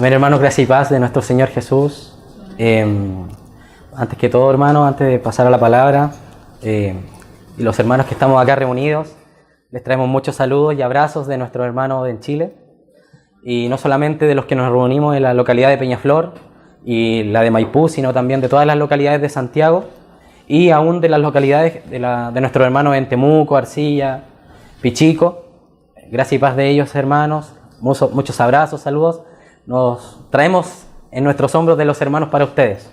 Amén, hermanos, gracia y paz de nuestro Señor Jesús. Antes que todo, hermanos, antes de pasar a la palabra, y los hermanos que estamos acá reunidos, les traemos muchos saludos y abrazos de nuestros hermanos en Chile, y no solamente de los que nos reunimos en la localidad de Peñaflor y la de Maipú, sino también de todas las localidades de Santiago, y aún de las localidades de nuestros hermanos en Temuco, Arcilla, Pichico. Gracia y paz de ellos, hermanos, muchos abrazos, saludos. Nos traemos en nuestros hombros de los hermanos para ustedes.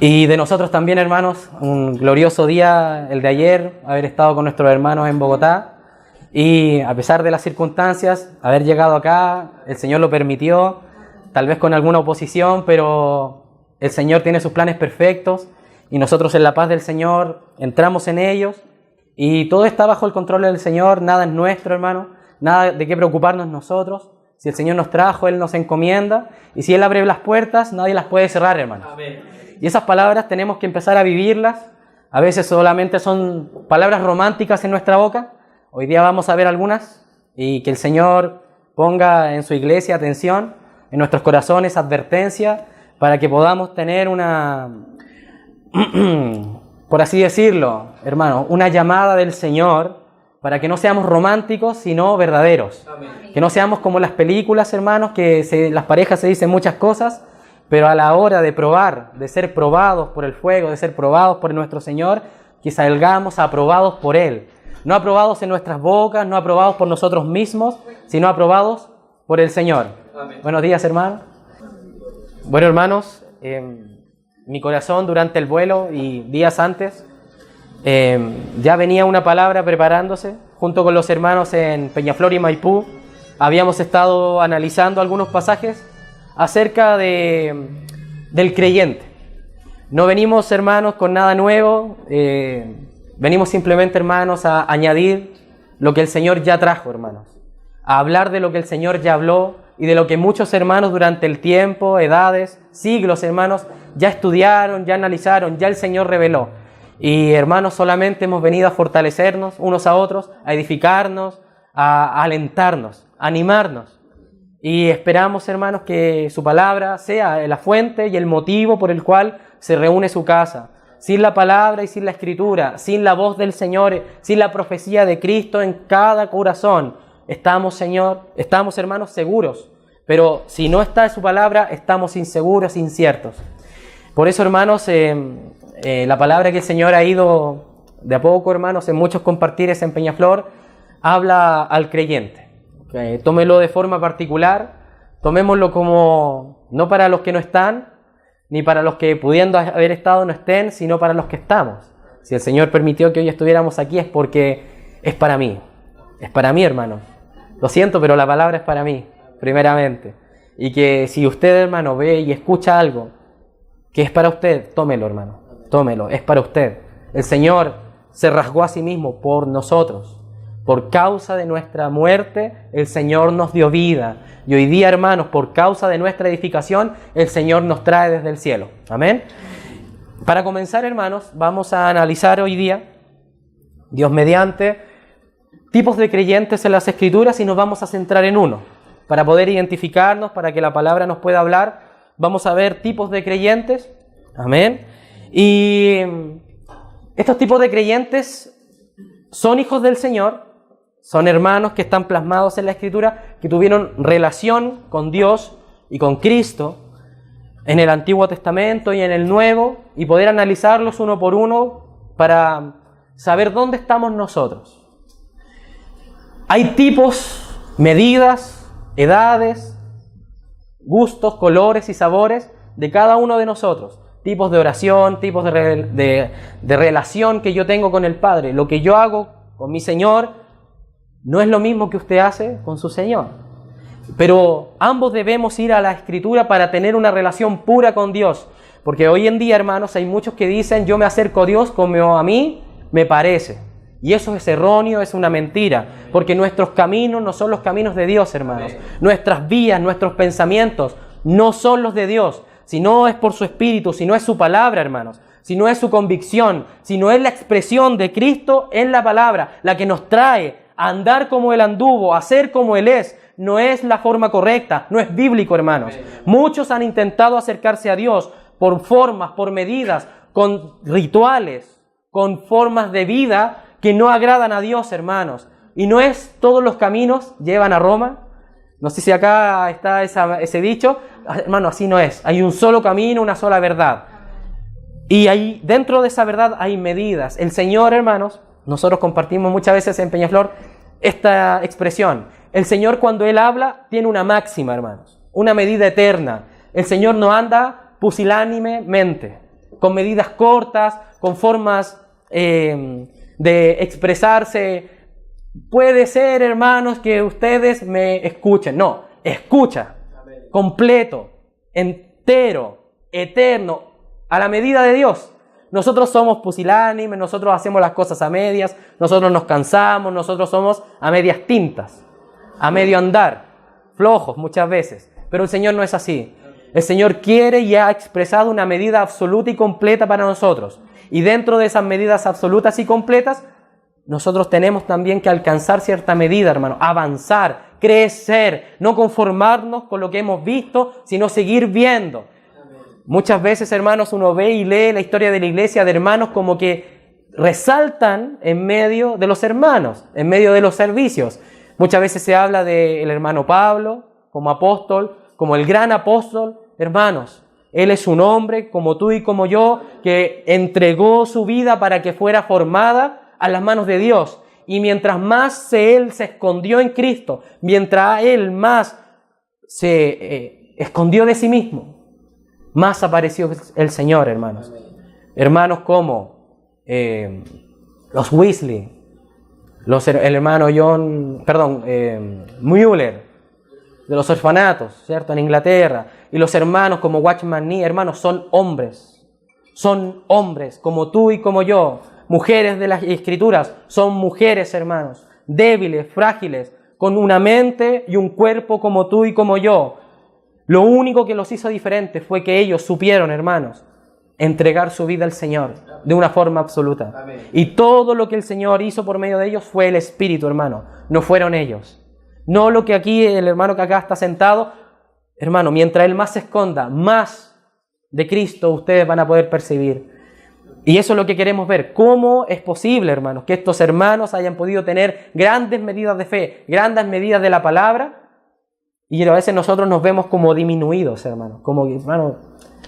Y de nosotros también, hermanos, un glorioso día el de ayer, haber estado con nuestros hermanos en Bogotá. Y a pesar de las circunstancias, haber llegado acá, el Señor lo permitió, tal vez con alguna oposición, pero el Señor tiene sus planes perfectos y nosotros en la paz del Señor entramos en ellos y todo está bajo el control del Señor, nada es nuestro, hermano, nada de qué preocuparnos nosotros. Si el Señor nos trajo, Él nos encomienda, y si Él abre las puertas, nadie las puede cerrar, hermano. Amén. Y esas palabras tenemos que empezar a vivirlas. A veces solamente son palabras románticas en nuestra boca. Hoy día vamos a ver algunas, y que el Señor ponga en su iglesia atención, en nuestros corazones advertencia, para que podamos tener una, por así decirlo, hermano, una llamada del Señor, para que no seamos románticos, sino verdaderos. Amén. Que no seamos como las películas, hermanos, que las parejas se dicen muchas cosas, pero a la hora de probar, de ser probados por el fuego, de ser probados por nuestro Señor, que salgamos aprobados por Él. No aprobados en nuestras bocas, no aprobados por nosotros mismos, sino aprobados por el Señor. Amén. Buenos días, hermano. Bueno, hermanos, mi corazón durante el vuelo y días antes, ya venía una palabra preparándose junto con los hermanos en Peñaflor y Maipú. Habíamos estado analizando algunos pasajes acerca del creyente. No venimos, hermanos, con nada nuevo, venimos simplemente, hermanos, a añadir lo que el Señor ya trajo, hermanos, a hablar de lo que el Señor ya habló y de lo que muchos hermanos durante el tiempo, edades, siglos, hermanos, ya estudiaron, ya analizaron, ya el Señor reveló. Y hermanos, solamente hemos venido a fortalecernos unos a otros, a edificarnos, a alentarnos, a animarnos. Y esperamos, hermanos, que su palabra sea la fuente y el motivo por el cual se reúne su casa. Sin la palabra y sin la escritura, sin la voz del Señor, sin la profecía de Cristo en cada corazón, estamos, hermanos, seguros. Pero si no está su palabra, estamos inseguros, inciertos. Por eso, hermanos, la palabra que el Señor ha ido de a poco, hermanos, en muchos compartires en Peñaflor, habla al creyente. Okay. Tómelo de forma particular, tomémoslo como no para los que no están, ni para los que pudiendo haber estado no estén, sino para los que estamos. Si el Señor permitió que hoy estuviéramos aquí es porque es para mí, hermano. Lo siento, pero la palabra es para mí, primeramente. Y que si usted, hermano, ve y escucha algo que es para usted, tómelo, hermano. Tómelo, es para usted. El Señor se rasgó a sí mismo por nosotros. Por causa de nuestra muerte, el Señor nos dio vida. Y hoy día, hermanos, por causa de nuestra edificación, el Señor nos trae desde el cielo. Amén. Para comenzar, hermanos, vamos a analizar hoy día, Dios mediante, tipos de creyentes en las Escrituras y nos vamos a centrar en uno. Para poder identificarnos, para que la palabra nos pueda hablar, vamos a ver tipos de creyentes. Amén. Y estos tipos de creyentes son hijos del Señor, son hermanos que están plasmados en la Escritura, que tuvieron relación con Dios y con Cristo en el Antiguo Testamento y en el Nuevo, y poder analizarlos uno por uno para saber dónde estamos nosotros. Hay tipos, medidas, edades, gustos, colores y sabores de cada uno de nosotros. Tipos de oración, tipos de relación que yo tengo con el Padre. Lo que yo hago con mi Señor no es lo mismo que usted hace con su Señor. Pero ambos debemos ir a la Escritura para tener una relación pura con Dios. Porque hoy en día, hermanos, hay muchos que dicen, yo me acerco a Dios como a mí me parece. Y eso es erróneo, es una mentira. Porque nuestros caminos no son los caminos de Dios, hermanos. Nuestras vías, nuestros pensamientos no son los de Dios. Si no es por su Espíritu, si no es su palabra, hermanos, si no es su convicción, si no es la expresión de Cristo en la palabra, la que nos trae a andar como Él anduvo, a ser como Él es, no es la forma correcta, no es bíblico, hermanos. Muchos han intentado acercarse a Dios por formas, por medidas, con rituales, con formas de vida que no agradan a Dios, hermanos. Y no es todos los caminos llevan a Roma. No sé si acá está ese dicho. Hermano, así no es. Hay un solo camino, una sola verdad. Y ahí, dentro de esa verdad hay medidas. El Señor, hermanos, nosotros compartimos muchas veces en Peñaflor esta expresión. El Señor, cuando Él habla, tiene una máxima, hermanos. Una medida eterna. El Señor no anda pusilánimemente, con medidas cortas, con formas de expresarse. Puede ser, hermanos, que ustedes me escuchen. No, escucha, completo, entero, eterno, a la medida de Dios. Nosotros somos pusilánimes, nosotros hacemos las cosas a medias, nosotros nos cansamos, nosotros somos a medias tintas, a medio andar, flojos muchas veces. Pero el Señor no es así. El Señor quiere y ha expresado una medida absoluta y completa para nosotros. Y dentro de esas medidas absolutas y completas, nosotros tenemos también que alcanzar cierta medida, hermano, avanzar, crecer, no conformarnos con lo que hemos visto, sino seguir viendo. Muchas veces, hermanos, uno ve y lee la historia de la iglesia de hermanos como que resaltan en medio de los hermanos, en medio de los servicios. Muchas veces se habla del hermano Pablo como apóstol, como el gran apóstol. Hermanos, él es un hombre como tú y como yo que entregó su vida para que fuera formada a las manos de Dios. Y mientras más él se escondió en Cristo, mientras él más se escondió de sí mismo, más apareció el Señor, hermanos. Hermanos como los Weasley, el hermano Müller, de los orfanatos, ¿cierto? En Inglaterra, y los hermanos como Watchman Nee, hermanos, son hombres como tú y como yo. Mujeres de las Escrituras son mujeres, hermanos, débiles, frágiles, con una mente y un cuerpo como tú y como yo. Lo único que los hizo diferentes fue que ellos supieron, hermanos, entregar su vida al Señor de una forma absoluta. Amén. Y todo lo que el Señor hizo por medio de ellos fue el Espíritu, hermano, no fueron ellos. No lo que aquí, el hermano que acá está sentado, hermano, mientras él más se esconda, más de Cristo ustedes van a poder percibir. Y eso es lo que queremos ver. ¿Cómo es posible, hermanos, que estos hermanos hayan podido tener grandes medidas de fe, grandes medidas de la palabra? Y a veces nosotros nos vemos como disminuidos, hermanos. Como, hermano,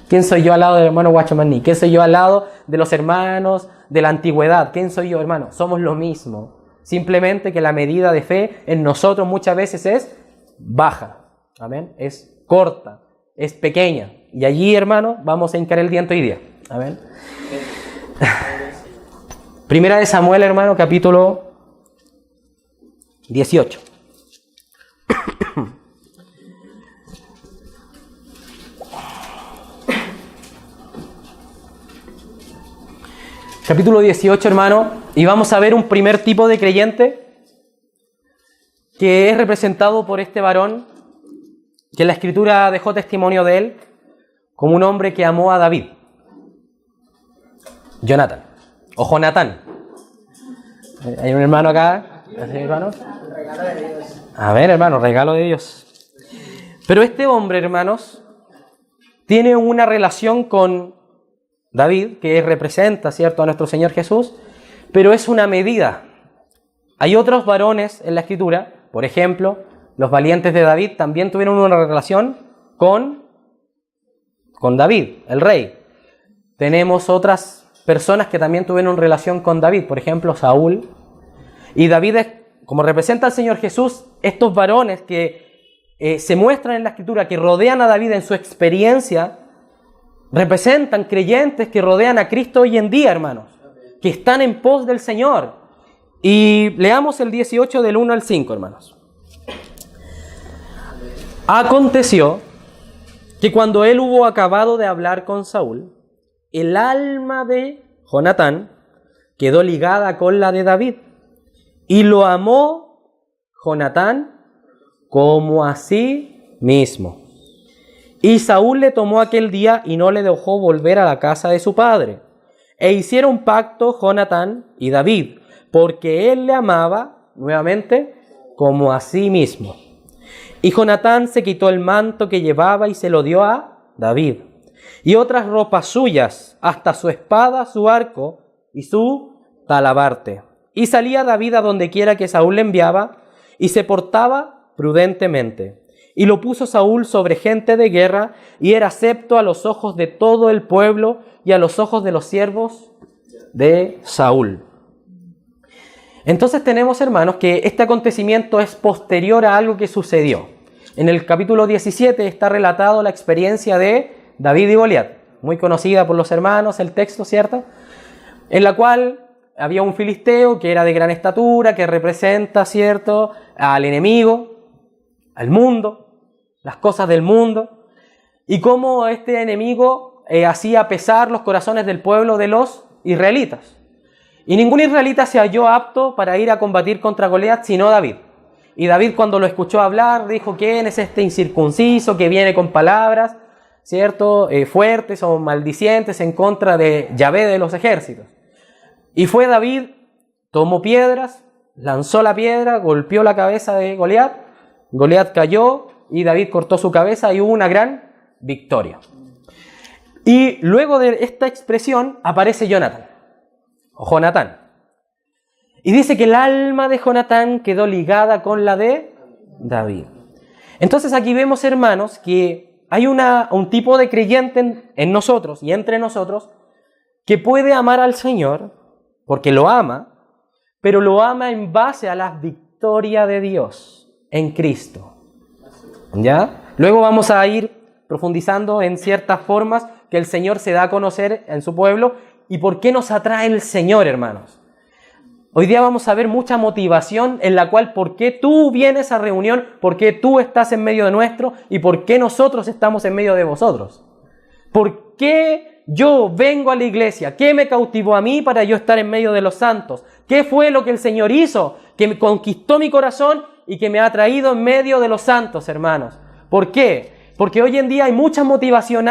¿quién soy yo al lado del hermano Watchman Nee? ¿Quién soy yo al lado de los hermanos de la antigüedad? ¿Quién soy yo, hermano? Somos lo mismo. Simplemente que la medida de fe en nosotros muchas veces es baja. Amén. Es corta, es pequeña. Y allí, hermano, vamos a hincar el diente hoy día. Amén. Primera de Samuel, hermano, capítulo 18. Capítulo 18, hermano, y vamos a ver un primer tipo de creyente que es representado por este varón, que la Escritura dejó testimonio de él, como un hombre que amó a David. Jonathan, o Jonatán. ¿Hay un hermano acá? ¿Sí, hermano? Regalo de Dios. A ver, hermano, regalo de Dios. Pero este hombre, hermanos, tiene una relación con David, que representa, ¿cierto?, a nuestro Señor Jesús, pero es una medida. Hay otros varones en la Escritura, por ejemplo, los valientes de David también tuvieron una relación con David, el rey. Tenemos otras personas que también tuvieron relación con David, por ejemplo, Saúl. Y David, como representa al Señor Jesús, estos varones que se muestran en la Escritura, que rodean a David en su experiencia, representan creyentes que rodean a Cristo hoy en día, hermanos, que están en pos del Señor. Y leamos el 18 del 1 al 5, hermanos. Aconteció que cuando él hubo acabado de hablar con Saúl, el alma de Jonatán quedó ligada con la de David, y lo amó Jonatán como a sí mismo. Y Saúl le tomó aquel día y no le dejó volver a la casa de su padre. E hicieron pacto Jonatán y David, porque él le amaba, nuevamente, como a sí mismo. Y Jonatán se quitó el manto que llevaba y se lo dio a David, y otras ropas suyas, hasta su espada, su arco y su talabarte. Y salía David a donde quiera que Saúl le enviaba, y se portaba prudentemente. Y lo puso Saúl sobre gente de guerra, y era acepto a los ojos de todo el pueblo y a los ojos de los siervos de Saúl. Entonces tenemos, hermanos, que este acontecimiento es posterior a algo que sucedió. En el capítulo 17 está relatado la experiencia de David y Goliat, muy conocida por los hermanos, el texto, ¿cierto? En la cual había un filisteo que era de gran estatura, que representa, ¿cierto?, al enemigo, al mundo, las cosas del mundo, y cómo este enemigo hacía pesar los corazones del pueblo de los israelitas. Y ningún israelita se halló apto para ir a combatir contra Goliat, sino David. Y David, cuando lo escuchó hablar, dijo: ¿quién es este incircunciso que viene con palabras, ¿cierto?, fuertes o maldicientes en contra de Yahvé de los ejércitos? Y fue David, tomó piedras, lanzó la piedra, golpeó la cabeza de Goliat, Goliat cayó y David cortó su cabeza y hubo una gran victoria. Y luego de esta expresión aparece Jonatán, o Jonatán. Y dice que el alma de Jonatán quedó ligada con la de David. Entonces aquí vemos, hermanos, que hay un tipo de creyente en nosotros y entre nosotros que puede amar al Señor porque lo ama, pero lo ama en base a la victoria de Dios en Cristo. ¿Ya? Luego vamos a ir profundizando en ciertas formas que el Señor se da a conocer en su pueblo y por qué nos atrae el Señor, hermanos. Hoy día vamos a ver mucha motivación en la cual por qué tú vienes a reunión, por qué tú estás en medio de nuestro y por qué nosotros estamos en medio de vosotros. ¿Por qué yo vengo a la iglesia? ¿Qué me cautivó a mí para yo estar en medio de los santos? ¿Qué fue lo que el Señor hizo que me conquistó mi corazón y que me ha traído en medio de los santos, hermanos? ¿Por qué? Porque hoy en día hay mucha motivación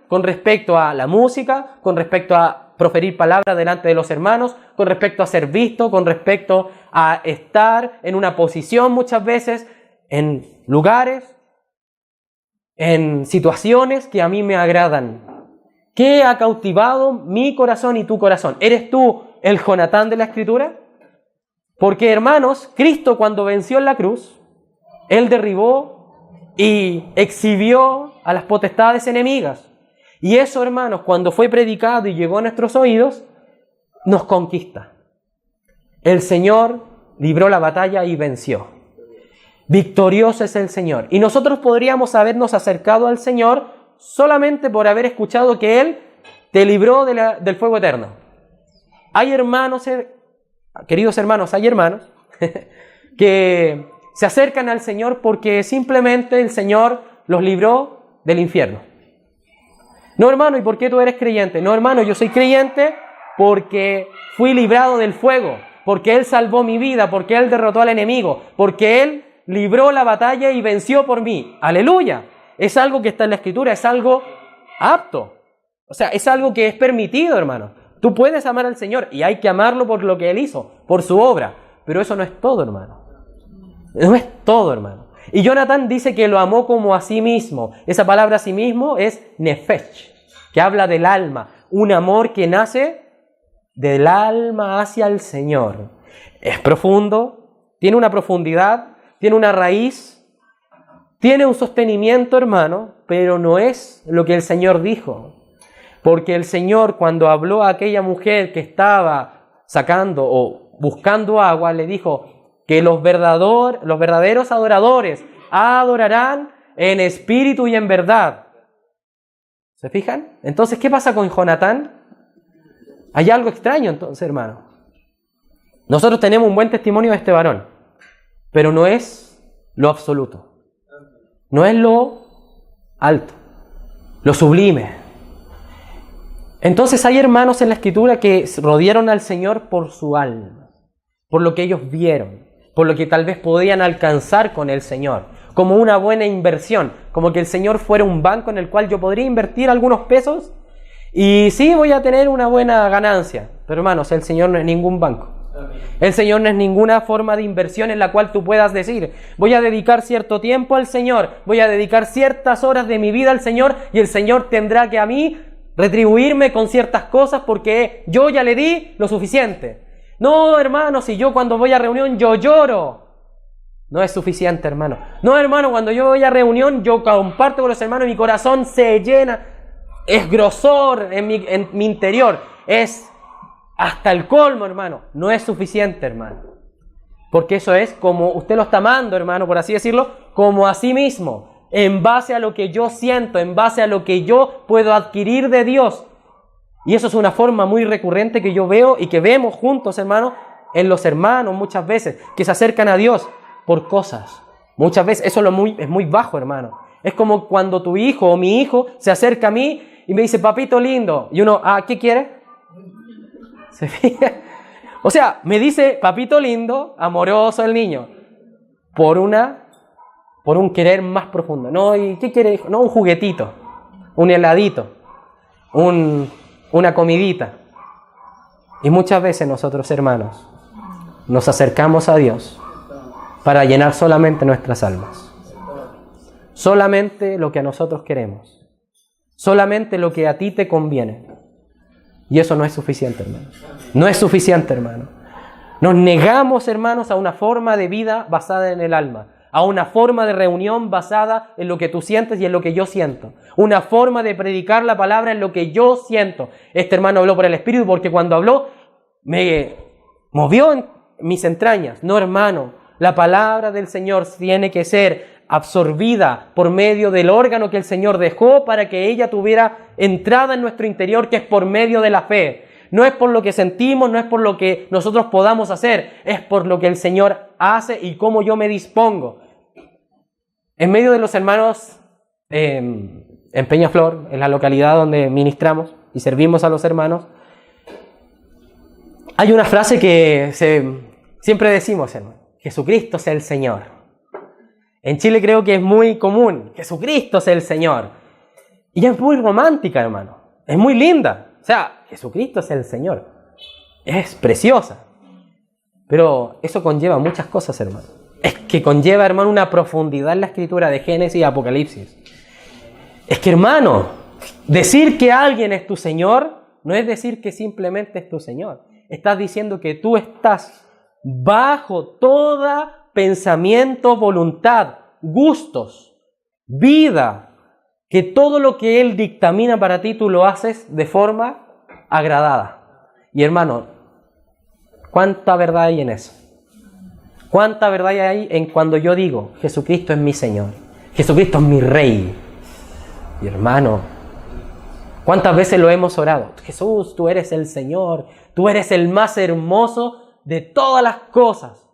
con respecto a la música, con respecto a proferir palabras delante de los hermanos, con respecto a ser visto, con respecto a estar en una posición muchas veces, en lugares, en situaciones que a mí me agradan. ¿Qué ha cautivado mi corazón y tu corazón? ¿Eres tú el Jonatán de la Escritura? Porque, hermanos, Cristo cuando venció en la cruz, Él derribó y exhibió a las potestades enemigas. Y eso, hermanos, cuando fue predicado y llegó a nuestros oídos, nos conquista. El Señor libró la batalla y venció. Victorioso es el Señor. Y nosotros podríamos habernos acercado al Señor solamente por haber escuchado que Él te libró del fuego eterno. Hay hermanos, queridos hermanos, hay hermanos que se acercan al Señor porque simplemente el Señor los libró del infierno. No, hermano, ¿y por qué tú eres creyente? No, hermano, yo soy creyente porque fui librado del fuego, porque Él salvó mi vida, porque Él derrotó al enemigo, porque Él libró la batalla y venció por mí. ¡Aleluya! Es algo que está en la Escritura, es algo apto. O sea, es algo que es permitido, hermano. Tú puedes amar al Señor y hay que amarlo por lo que Él hizo, por su obra. Pero eso no es todo, hermano. No es todo, hermano. Y Jonatán dice que lo amó como a sí mismo. Esa palabra a sí mismo es nefesh, que habla del alma. Un amor que nace del alma hacia el Señor. Es profundo, tiene una profundidad, tiene una raíz, tiene un sostenimiento, hermano, pero no es lo que el Señor dijo. Porque el Señor, cuando habló a aquella mujer que estaba sacando o buscando agua, le dijo que los verdaderos adoradores adorarán en espíritu y en verdad. ¿Se fijan? Entonces, ¿qué pasa con Jonatán? Hay algo extraño entonces, hermano. Nosotros tenemos un buen testimonio de este varón, pero no es lo absoluto. No es lo alto, lo sublime. Entonces hay hermanos en la Escritura que rodearon al Señor por su alma, por lo que ellos vieron, por lo que tal vez podían alcanzar con el Señor, como una buena inversión, como que el Señor fuera un banco en el cual yo podría invertir algunos pesos y sí voy a tener una buena ganancia. Pero hermanos, el Señor no es ningún banco. El Señor no es ninguna forma de inversión en la cual tú puedas decir, voy a dedicar cierto tiempo al Señor, voy a dedicar ciertas horas de mi vida al Señor y el Señor tendrá que a mí retribuirme con ciertas cosas porque yo ya le di lo suficiente. No, hermano, si yo cuando voy a reunión yo lloro. No es suficiente, hermano. No, hermano, cuando yo voy a reunión yo comparto con los hermanos y mi corazón se llena. Es grosor en mi interior. Es hasta el colmo, hermano. No es suficiente, hermano. Porque eso es como usted lo está amando, hermano, por así decirlo, como a sí mismo. En base a lo que yo siento, en base a lo que yo puedo adquirir de Dios. Y eso es una forma muy recurrente que yo veo y que vemos juntos, hermano, en los hermanos muchas veces, que se acercan a Dios por cosas. Muchas veces eso es muy bajo, hermano. Es como cuando tu hijo o mi hijo se acerca a mí y me dice, papito lindo. Y uno, ¿qué quiere? ¿Se fija? O sea, me dice, papito lindo, amoroso el niño, por un querer más profundo. No, ¿y qué quiere, hijo? No, un juguetito, un heladito, una comidita. Y muchas veces nosotros, hermanos, nos acercamos a Dios para llenar solamente nuestras almas. Solamente lo que a nosotros queremos. Solamente lo que a ti te conviene. Y eso no es suficiente, hermano. No es suficiente, hermano. Nos negamos, hermanos, a una forma de vida basada en el alma. A una forma de reunión basada en lo que tú sientes y en lo que yo siento. Una forma de predicar la palabra en lo que yo siento. Este hermano habló por el Espíritu porque cuando habló me movió en mis entrañas. No, hermano. La palabra del Señor tiene que ser absorbida por medio del órgano que el Señor dejó para que ella tuviera entrada en nuestro interior, que es por medio de la fe. No es por lo que sentimos, no es por lo que nosotros podamos hacer, es por lo que el Señor hace y cómo yo me dispongo. En medio de los hermanos en Peñaflor, en la localidad donde ministramos y servimos a los hermanos, hay una frase que siempre decimos, hermano: Jesucristo sea el Señor. En Chile creo que es muy común, Jesucristo sea el Señor. Y es muy romántica, hermano. Es muy linda. O sea, Jesucristo sea el Señor. Es preciosa. Pero eso conlleva muchas cosas, hermano. Es que conlleva, hermano, una profundidad en la escritura de Génesis y Apocalipsis. Es que, hermano, decir que alguien es tu Señor no es decir que simplemente es tu Señor. Estás diciendo que tú estás bajo toda pensamiento, voluntad, gustos, vida, que todo lo que Él dictamina para ti tú lo haces de forma agradada. Y hermano, ¿cuánta verdad hay en eso? ¿Cuánta verdad hay en cuando yo digo, Jesucristo es mi Señor, Jesucristo es mi Rey? Y hermano, ¿cuántas veces lo hemos orado? Jesús, tú eres el Señor, tú eres el más hermoso de todas las cosas.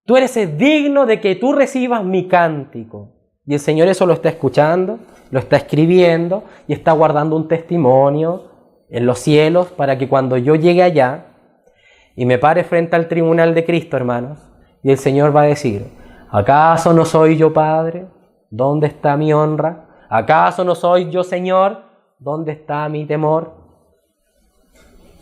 Tú eres digno de que tú recibas mi cántico. Y el Señor eso lo está escuchando, lo está escribiendo y está guardando un testimonio en los cielos para que cuando yo llegue allá y me pare frente al tribunal de Cristo, hermanos, y el Señor va a decir, ¿acaso no soy yo Padre? ¿Dónde está mi honra? ¿Acaso no soy yo Señor? ¿Dónde está mi temor?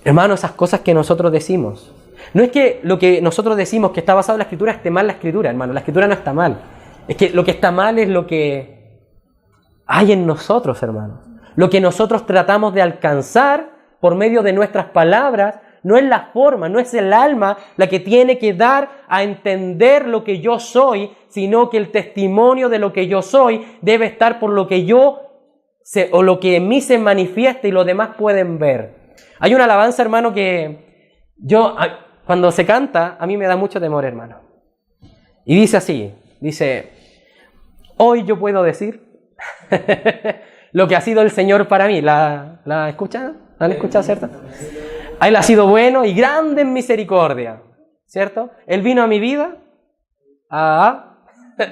Hermanos, esas cosas que nosotros decimos, no es que lo que nosotros decimos que está basado en la Escritura esté mal la Escritura, hermano. La Escritura no está mal. Es que lo que está mal es lo que hay en nosotros, hermanos. Lo que nosotros tratamos de alcanzar por medio de nuestras palabras no es la forma, no es el alma la que tiene que dar a entender lo que yo soy, sino que el testimonio de lo que yo soy debe estar por lo que yo sé, o lo que en mí se manifiesta y los demás pueden ver. Hay una alabanza, hermano, que cuando se canta, a mí me da mucho temor, hermano. Y dice así, hoy yo puedo decir lo que ha sido el Señor para mí. ¿La escuchan? ¿La han escuchado, cierto? A Él ha sido bueno y grande en misericordia, ¿cierto? Él vino a mi vida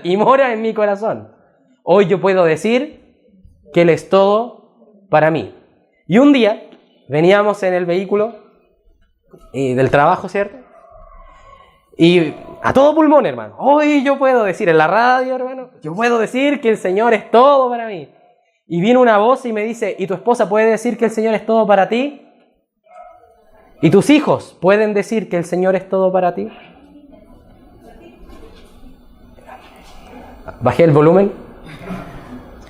y mora en mi corazón. Hoy yo puedo decir que Él es todo para mí. Y un día veníamos en el vehículo del trabajo, ¿cierto? Y a todo pulmón, hermano. Hoy yo puedo decir en la radio, hermano, yo puedo decir que el Señor es todo para mí. Y viene una voz y me dice, ¿y tu esposa puede decir que el Señor es todo para ti? ¿Y tus hijos pueden decir que el Señor es todo para ti? Bajé el volumen.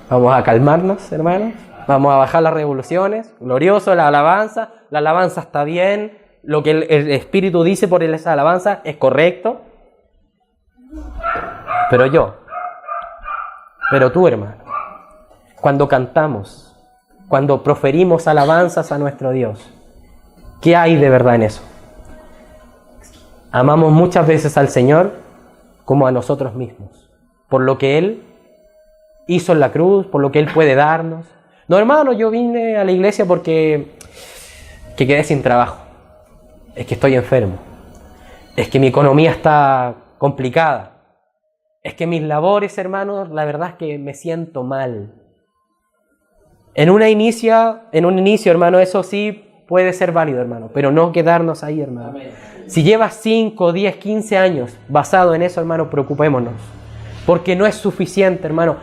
Vamos a calmarnos, hermanos. Vamos a bajar las revoluciones. Glorioso la alabanza. La alabanza está bien. Lo que el Espíritu dice por esa alabanza es correcto. Pero tú, hermano, cuando cantamos, cuando proferimos alabanzas a nuestro Dios, ¿qué hay de verdad en eso? Amamos muchas veces al Señor como a nosotros mismos, por lo que Él hizo en la cruz, por lo que Él puede darnos. No, hermano, yo vine a la iglesia porque quedé sin trabajo. Es que estoy enfermo. Es que mi economía está complicada. Es que mis labores, hermanos, la verdad es que me siento mal. En un inicio, hermano, eso sí puede ser válido, hermano, pero no quedarnos ahí, hermano. Amén. Si llevas 5, 10, 15 años basado en eso, hermano, preocupémonos. Porque no es suficiente, hermano.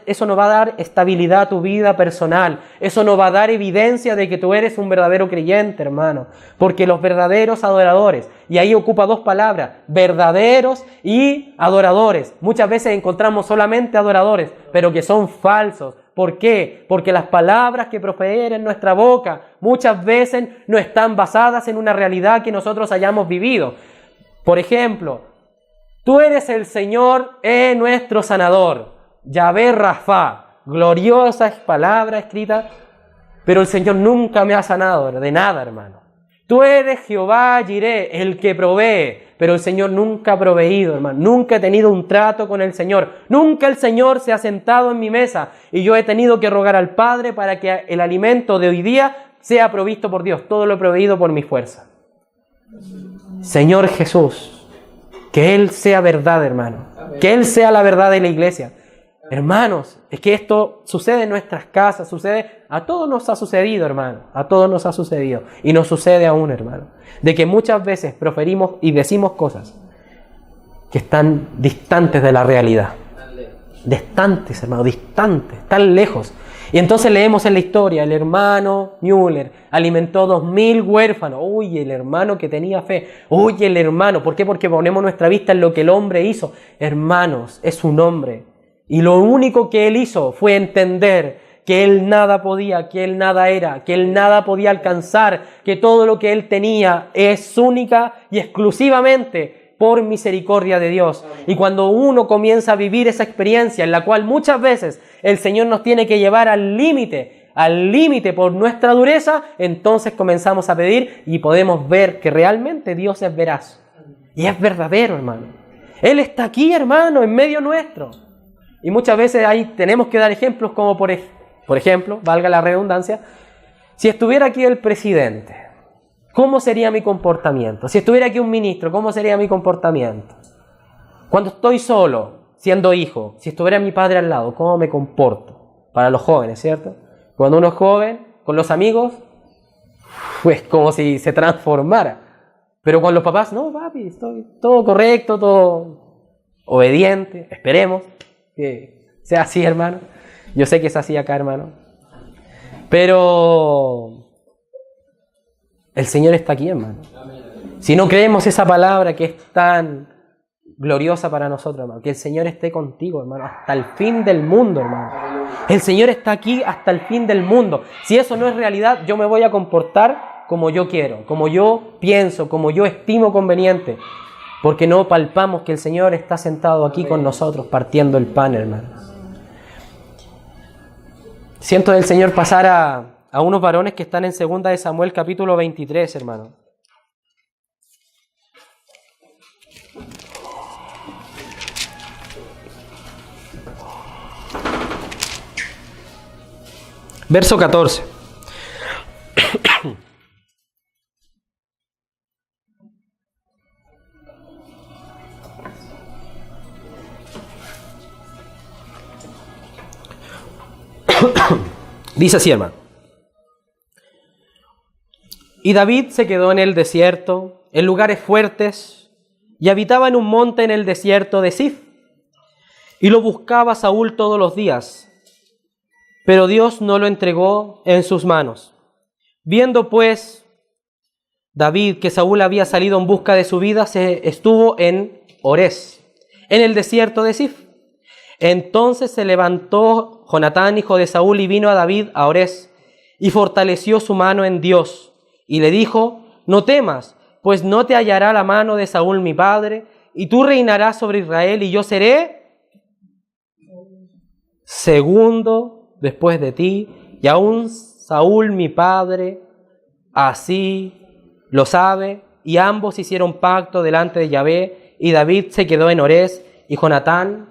Eso no va a dar estabilidad a tu vida personal. Eso no va a dar evidencia de que tú eres un verdadero creyente, hermano. Porque los verdaderos adoradores, y ahí ocupa dos palabras, verdaderos y adoradores. Muchas veces encontramos solamente adoradores, pero que son falsos. ¿Por qué? Porque las palabras que proferen nuestra boca muchas veces no están basadas en una realidad que nosotros hayamos vivido. Por ejemplo, tú eres el Señor, nuestro sanador. Yahvé Rafá, gloriosa palabra escrita, pero el Señor nunca me ha sanado de nada, hermano. Tú eres Jehová Jireh, el que provee, pero el Señor nunca ha proveído, hermano. Nunca he tenido un trato con el Señor. Nunca el Señor se ha sentado en mi mesa y yo he tenido que rogar al Padre para que el alimento de hoy día sea provisto por Dios. Todo lo he proveído por mi fuerza. Señor Jesús, que Él sea verdad, hermano. Que Él sea la verdad de la iglesia. Hermanos, es que esto sucede en nuestras casas, a todos nos ha sucedido, hermano, a todos nos ha sucedido y nos sucede aún, hermano, de que muchas veces proferimos y decimos cosas que están distantes de la realidad, distantes, hermano, distantes, tan lejos. Y entonces leemos en la historia, el hermano Müller alimentó 2000 huérfanos. Uy, el hermano que tenía fe. Uy, el hermano, ¿por qué? Porque ponemos nuestra vista en lo que el hombre hizo. Hermanos, es un hombre. Y lo único que él hizo fue entender que él nada podía, que él nada era, que él nada podía alcanzar, que todo lo que él tenía es única y exclusivamente por misericordia de Dios. Y cuando uno comienza a vivir esa experiencia en la cual muchas veces el Señor nos tiene que llevar al límite por nuestra dureza, entonces comenzamos a pedir y podemos ver que realmente Dios es veraz. Y es verdadero, hermano. Él está aquí, hermano, en medio nuestro. Y muchas veces ahí tenemos que dar ejemplos como por ejemplo, valga la redundancia, si estuviera aquí el presidente, ¿cómo sería mi comportamiento? Si estuviera aquí un ministro, ¿cómo sería mi comportamiento? Cuando estoy solo, siendo hijo, si estuviera mi padre al lado, ¿cómo me comporto? Para los jóvenes, ¿cierto? Cuando uno es joven, con los amigos, pues como si se transformara. Pero con los papás, no, papi, estoy todo correcto, todo obediente, esperemos que sea así, hermano. Yo sé que es así acá, hermano. Pero el Señor está aquí, hermano. Si no creemos esa palabra que es tan gloriosa para nosotros, hermano, que el Señor esté contigo, hermano, hasta el fin del mundo, hermano. El Señor está aquí hasta el fin del mundo. Si eso no es realidad, yo me voy a comportar como yo quiero, como yo pienso, como yo estimo conveniente. Porque no palpamos que el Señor está sentado aquí con nosotros partiendo el pan, hermano. Siento del Señor pasar a unos varones que están en 2 de Samuel capítulo 23, hermano. Verso 14. Dice así, hermano. Y David se quedó en el desierto, en lugares fuertes, y habitaba en un monte en el desierto de Zif. Y lo buscaba Saúl todos los días, pero Dios no lo entregó en sus manos. Viendo pues David, que Saúl había salido en busca de su vida, estuvo en Orés, en el desierto de Sif. Entonces se levantó Jonatán, hijo de Saúl, y vino a David a Orés, y fortaleció su mano en Dios, y le dijo: no temas, pues no te hallará la mano de Saúl mi padre, y tú reinarás sobre Israel, y yo seré segundo después de ti, y aún Saúl mi padre así lo sabe. Y ambos hicieron pacto delante de Yahvé, y David se quedó en Orés, y Jonatán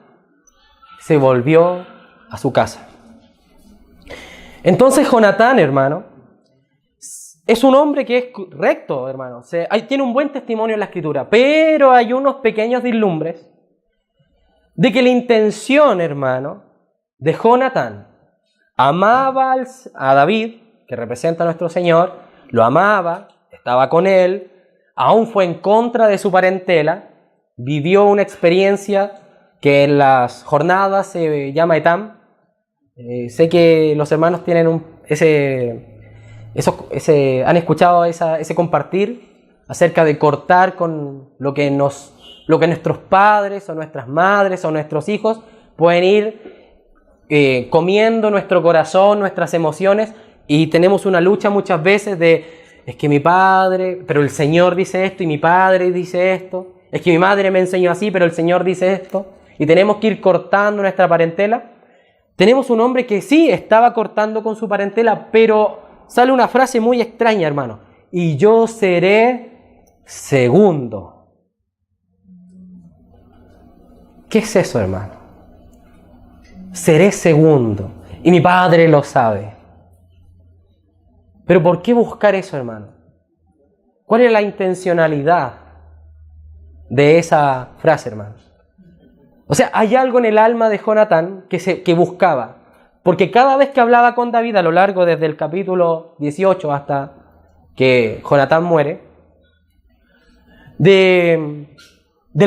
se volvió a su casa. Entonces Jonatán, hermano, es un hombre que es recto, hermano. Tiene un buen testimonio en la Escritura, pero hay unos pequeños vislumbres de que la intención, hermano, de Jonatán, amaba a David, que representa a nuestro Señor, lo amaba, estaba con él, aún fue en contra de su parentela, vivió una experiencia que en las jornadas se llama Etam. Sé que los hermanos tienen han escuchado ese compartir acerca de cortar con lo que nuestros padres o nuestras madres o nuestros hijos pueden ir comiendo nuestro corazón, nuestras emociones, y tenemos una lucha muchas veces es que mi padre, pero el Señor dice esto, y mi padre dice esto, es que mi madre me enseñó así, pero el Señor dice esto, y tenemos que ir cortando nuestra parentela. Tenemos un hombre que sí estaba cortando con su parentela, pero sale una frase muy extraña, hermano: y yo seré segundo. ¿Qué es eso, hermano? Seré segundo, y mi padre lo sabe. Pero ¿por qué buscar eso, hermano? ¿Cuál es la intencionalidad de esa frase, hermano? O sea, hay algo en el alma de Jonatán que buscaba. Porque cada vez que hablaba con David, a lo largo desde el capítulo 18 hasta que Jonatán muere, del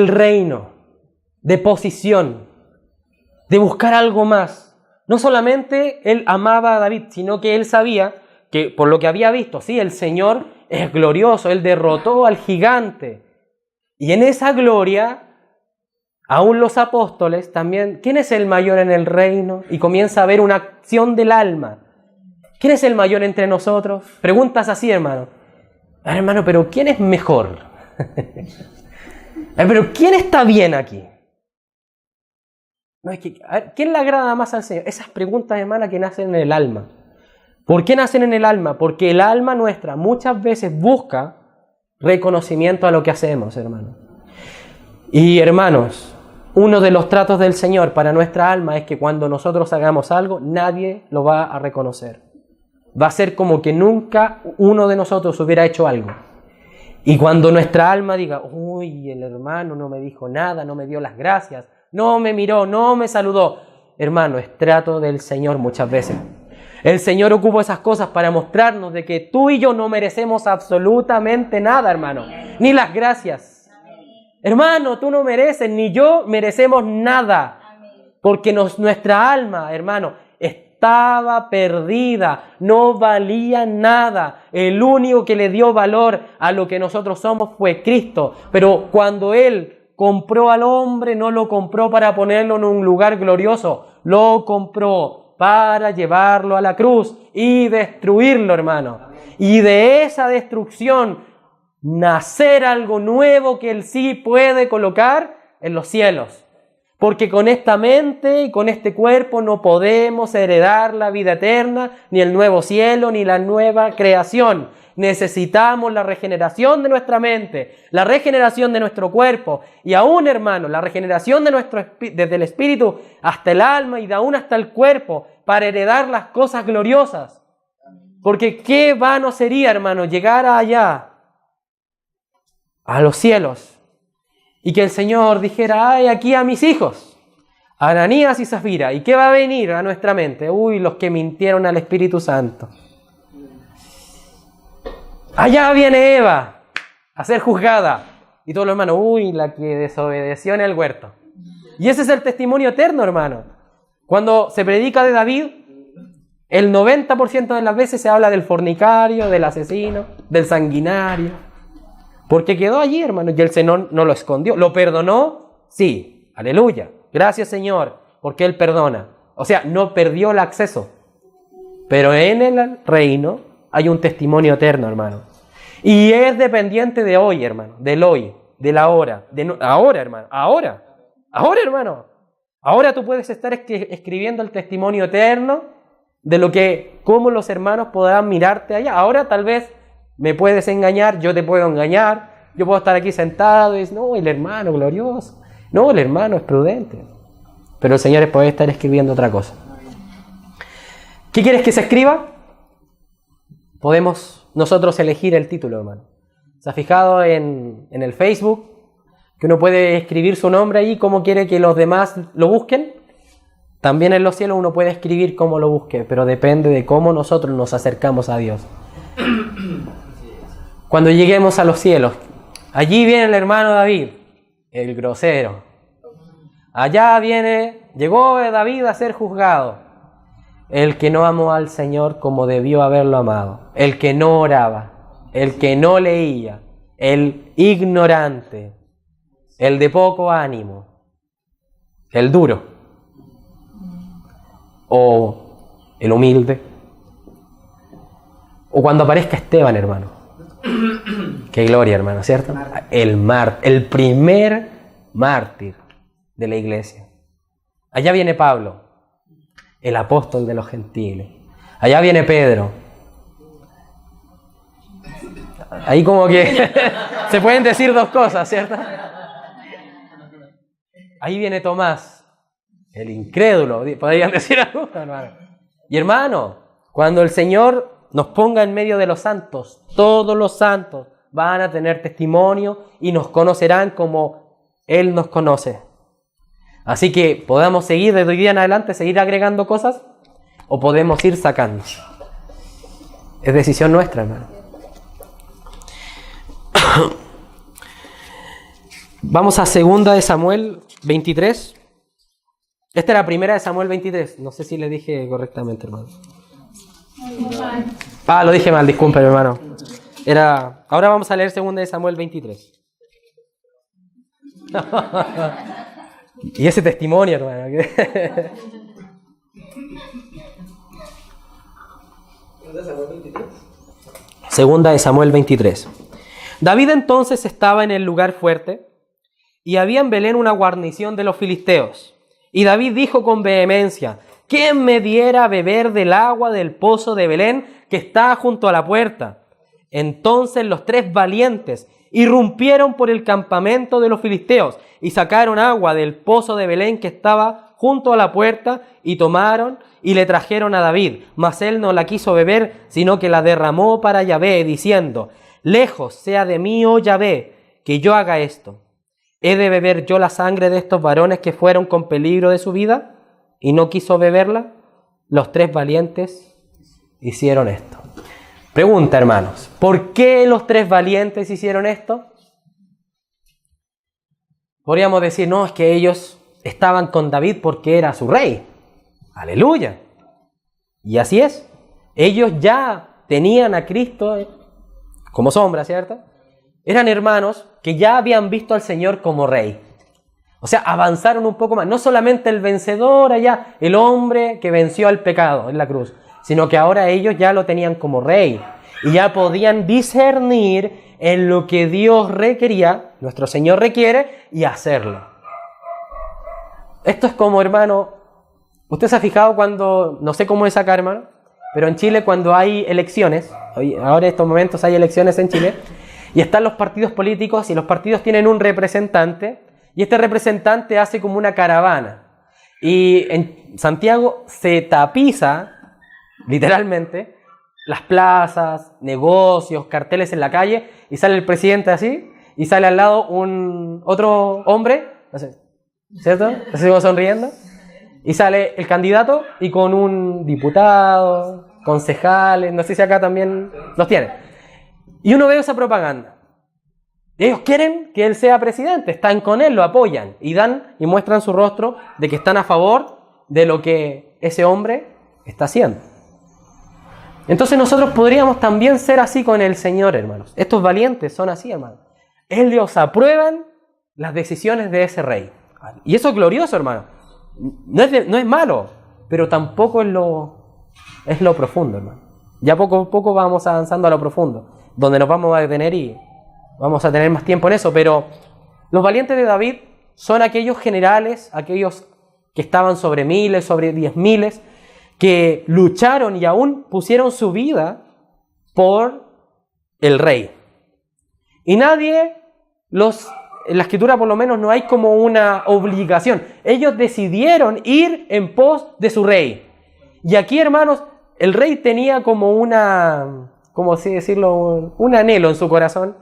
reino, de posición, de buscar algo más. No solamente él amaba a David, sino que él sabía que, por lo que había visto, sí, el Señor es glorioso, él derrotó al gigante. Y en esa gloria, aún los apóstoles también, ¿quién es el mayor en el reino? Y comienza a haber una acción del alma. ¿Quién es el mayor entre nosotros? Preguntas así, hermano. Hermano, pero ¿quién es mejor? Pero ¿quién está bien aquí? No, ¿quién le agrada más al Señor? Esas preguntas, hermana, que nacen en el alma. ¿Por qué nacen en el alma? Porque el alma nuestra muchas veces busca reconocimiento a lo que hacemos, hermano. Y hermanos, uno de los tratos del Señor para nuestra alma es que cuando nosotros hagamos algo, nadie lo va a reconocer. Va a ser como que nunca uno de nosotros hubiera hecho algo. Y cuando nuestra alma diga: uy, el hermano no me dijo nada, no me dio las gracias, no me miró, no me saludó. Hermano, es trato del Señor muchas veces. El Señor ocupó esas cosas para mostrarnos de que tú y yo no merecemos absolutamente nada, hermano. Ni las gracias. Hermano, tú no mereces, ni yo merecemos nada. Porque nuestra alma, hermano, estaba perdida, no valía nada. El único que le dio valor a lo que nosotros somos fue Cristo. Pero cuando Él compró al hombre, no lo compró para ponerlo en un lugar glorioso, lo compró para llevarlo a la cruz y destruirlo, hermano. Y de esa destrucción nacer algo nuevo que Él sí puede colocar en los cielos. Porque con esta mente y con este cuerpo no podemos heredar la vida eterna, ni el nuevo cielo, ni la nueva creación. Necesitamos la regeneración de nuestra mente, la regeneración de nuestro cuerpo y aún, hermano, la regeneración de desde el espíritu hasta el alma y de aún hasta el cuerpo para heredar las cosas gloriosas. Porque qué vano sería, hermano, llegar allá a los cielos y que el Señor dijera: ay, aquí a mis hijos, Ananías y Zafira. ¿Y qué va a venir a nuestra mente? Uy, los que mintieron al Espíritu Santo. Allá viene Eva a ser juzgada. Y todos los hermanos: uy, la que desobedeció en el huerto. Y ese es el testimonio eterno, hermano. Cuando se predica de David, el 90% de las veces se habla del fornicario, del asesino, del sanguinario. Porque quedó allí, hermano, y el Señor no lo escondió. ¿Lo perdonó? Sí. Aleluya. Gracias, Señor, porque Él perdona. O sea, no perdió el acceso. Pero en el reino hay un testimonio eterno, hermano. Y es dependiente de hoy, hermano. Del hoy, del ahora. Ahora, hermano. Ahora, hermano. Ahora tú puedes estar escribiendo el testimonio eterno de lo que, cómo los hermanos podrán mirarte allá. Ahora tal vez me puedes engañar, yo te puedo engañar, yo puedo estar aquí sentado y decir, no, el hermano glorioso, no, el hermano es prudente. Pero el Señor puede estar escribiendo otra cosa. ¿Qué quieres que se escriba? Podemos nosotros elegir el título, hermano. ¿Se ha fijado en el Facebook? Que uno puede escribir su nombre ahí, cómo quiere que los demás lo busquen. También en los cielos uno puede escribir cómo lo busque, pero depende de cómo nosotros nos acercamos a Dios. Cuando lleguemos a los cielos, allí viene el hermano David, el grosero. Allá llegó David a ser juzgado. El que no amó al Señor como debió haberlo amado. El que no oraba, el que no leía, el ignorante, el de poco ánimo, el duro o el humilde. O cuando aparezca Esteban, hermano. Qué gloria, hermano, ¿cierto? El primer mártir de la iglesia. Allá viene Pablo, el apóstol de los gentiles. Allá viene Pedro. Ahí como que se pueden decir dos cosas, ¿cierto? Ahí viene Tomás, el incrédulo, podrían decir algo, hermano. Y hermano, cuando el Señor nos ponga en medio de los santos, todos los santos van a tener testimonio y nos conocerán como Él nos conoce. Así que podamos seguir desde hoy día en adelante, seguir agregando cosas, o podemos ir sacando. Es decisión nuestra, hermano. Vamos a 2 de Samuel 23. Esta era la primera de Samuel 23. No sé si le dije correctamente, hermano. Lo dije mal, disculpen, hermano. Ahora vamos a leer 2 de Samuel 23. Y ese testimonio, hermano. Segunda de Samuel 23. David entonces estaba en el lugar fuerte, y había en Belén una guarnición de los filisteos. Y David dijo con vehemencia: ¿quién me diera a beber del agua del pozo de Belén que está junto a la puerta? Entonces los 3 valientes irrumpieron por el campamento de los filisteos y sacaron agua del pozo de Belén que estaba junto a la puerta, y tomaron y le trajeron a David. Mas él no la quiso beber, sino que la derramó para Yahvé, diciendo: lejos sea de mí, oh Yahvé, que yo haga esto. ¿He de beber yo la sangre de estos varones que fueron con peligro de su vida? Y no quiso beberla. Los 3 valientes hicieron esto. Pregunta, hermanos, ¿por qué los 3 valientes hicieron esto? Podríamos decir, no, es que ellos estaban con David porque era su rey. ¡Aleluya! Y así es. Ellos ya tenían a Cristo como sombra, ¿cierto? Eran hermanos que ya habían visto al Señor como rey. O sea, avanzaron un poco más. No solamente el vencedor allá, el hombre que venció al pecado en la cruz, sino que ahora ellos ya lo tenían como rey. Y ya podían discernir en lo que Dios requería, nuestro Señor requiere, y hacerlo. Esto es como, hermano, usted se ha fijado cuando, no sé cómo es acá, hermano, pero en Chile cuando hay elecciones, ahora en estos momentos hay elecciones en Chile, y están los partidos políticos y los partidos tienen un representante, y este representante hace como una caravana. Y en Santiago se tapiza, literalmente, las plazas, negocios, carteles en la calle, y sale el presidente así, y sale al lado otro hombre, no sé, ¿cierto? Así como sonriendo, y sale el candidato y con un diputado, concejales, no sé si acá también los tienen. Y uno ve esa propaganda. Ellos quieren que él sea presidente, están con él, lo apoyan y dan y muestran su rostro de que están a favor de lo que ese hombre está haciendo. Entonces nosotros podríamos también ser así con el Señor, hermanos. Estos valientes son así, hermanos. Ellos aprueban las decisiones de ese rey. Y eso es glorioso, hermano. No es malo, pero tampoco es lo profundo, hermano. Ya poco a poco vamos avanzando a lo profundo, donde nos vamos a detener y vamos a tener más tiempo en eso. Pero los valientes de David son aquellos generales, aquellos que estaban sobre miles, sobre 10.000, que lucharon y aún pusieron su vida por el rey. Y nadie en la Escritura por lo menos no hay como una obligación. Ellos decidieron ir en pos de su rey. Y aquí, hermanos, el rey tenía como ¿cómo así decirlo? Un anhelo en su corazón.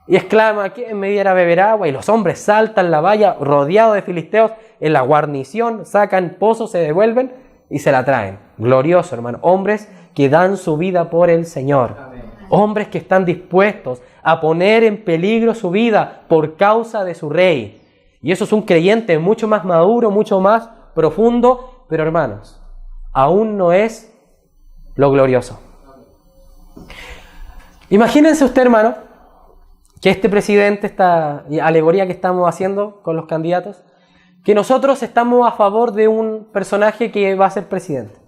Y exclama: ¿quién me diera a beber agua? Y los hombres saltan la valla rodeados de filisteos en la guarnición, sacan pozos, se devuelven y se la traen. Glorioso, hermano. Hombres que dan su vida por el Señor. Amén. Hombres que están dispuestos a poner en peligro su vida por causa de su rey. Y eso es un creyente mucho más maduro, mucho más profundo. Pero, hermanos, aún no es lo glorioso. Imagínense usted, hermano, que este presidente, esta alegoría que estamos haciendo con los candidatos, que nosotros estamos a favor de un personaje que va a ser presidente.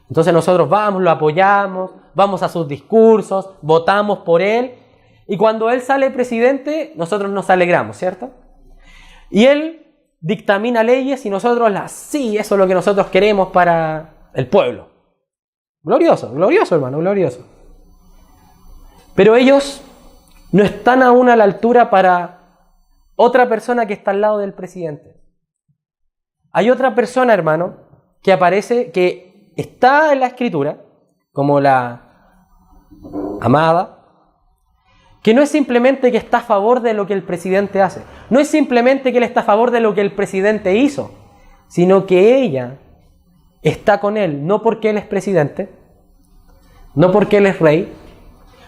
Entonces nosotros vamos, lo apoyamos, vamos a sus discursos, votamos por él, y cuando él sale presidente, nosotros nos alegramos, ¿cierto? Y él dictamina leyes y nosotros sí, eso es lo que nosotros queremos para el pueblo. Glorioso, glorioso, hermano, glorioso. Pero ellos no están aún a la altura para otra persona que está al lado del presidente. Hay otra persona, hermano, que aparece, que está en la Escritura, como la amada, que no es simplemente que está a favor de lo que el presidente hace, no es simplemente que él está a favor de lo que el presidente hizo, sino que ella está con él, no porque él es presidente, no porque él es rey,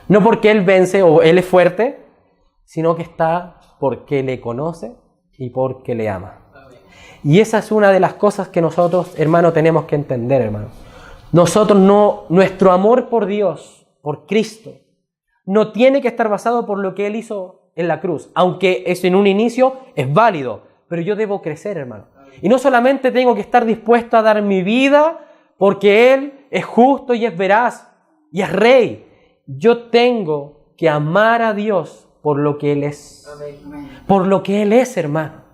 no porque él vence o él es fuerte, sino que está porque le conoce y porque le ama. Y esa es una de las cosas que nosotros, hermano, tenemos que entender, hermano. Nuestro amor por Dios, por Cristo, no tiene que estar basado por lo que Él hizo en la cruz. Aunque eso en un inicio es válido, pero yo debo crecer, hermano. Y no solamente tengo que estar dispuesto a dar mi vida porque Él es justo y es veraz y es rey. Yo tengo que amar a Dios por lo que Él es. Por lo que Él es, hermano.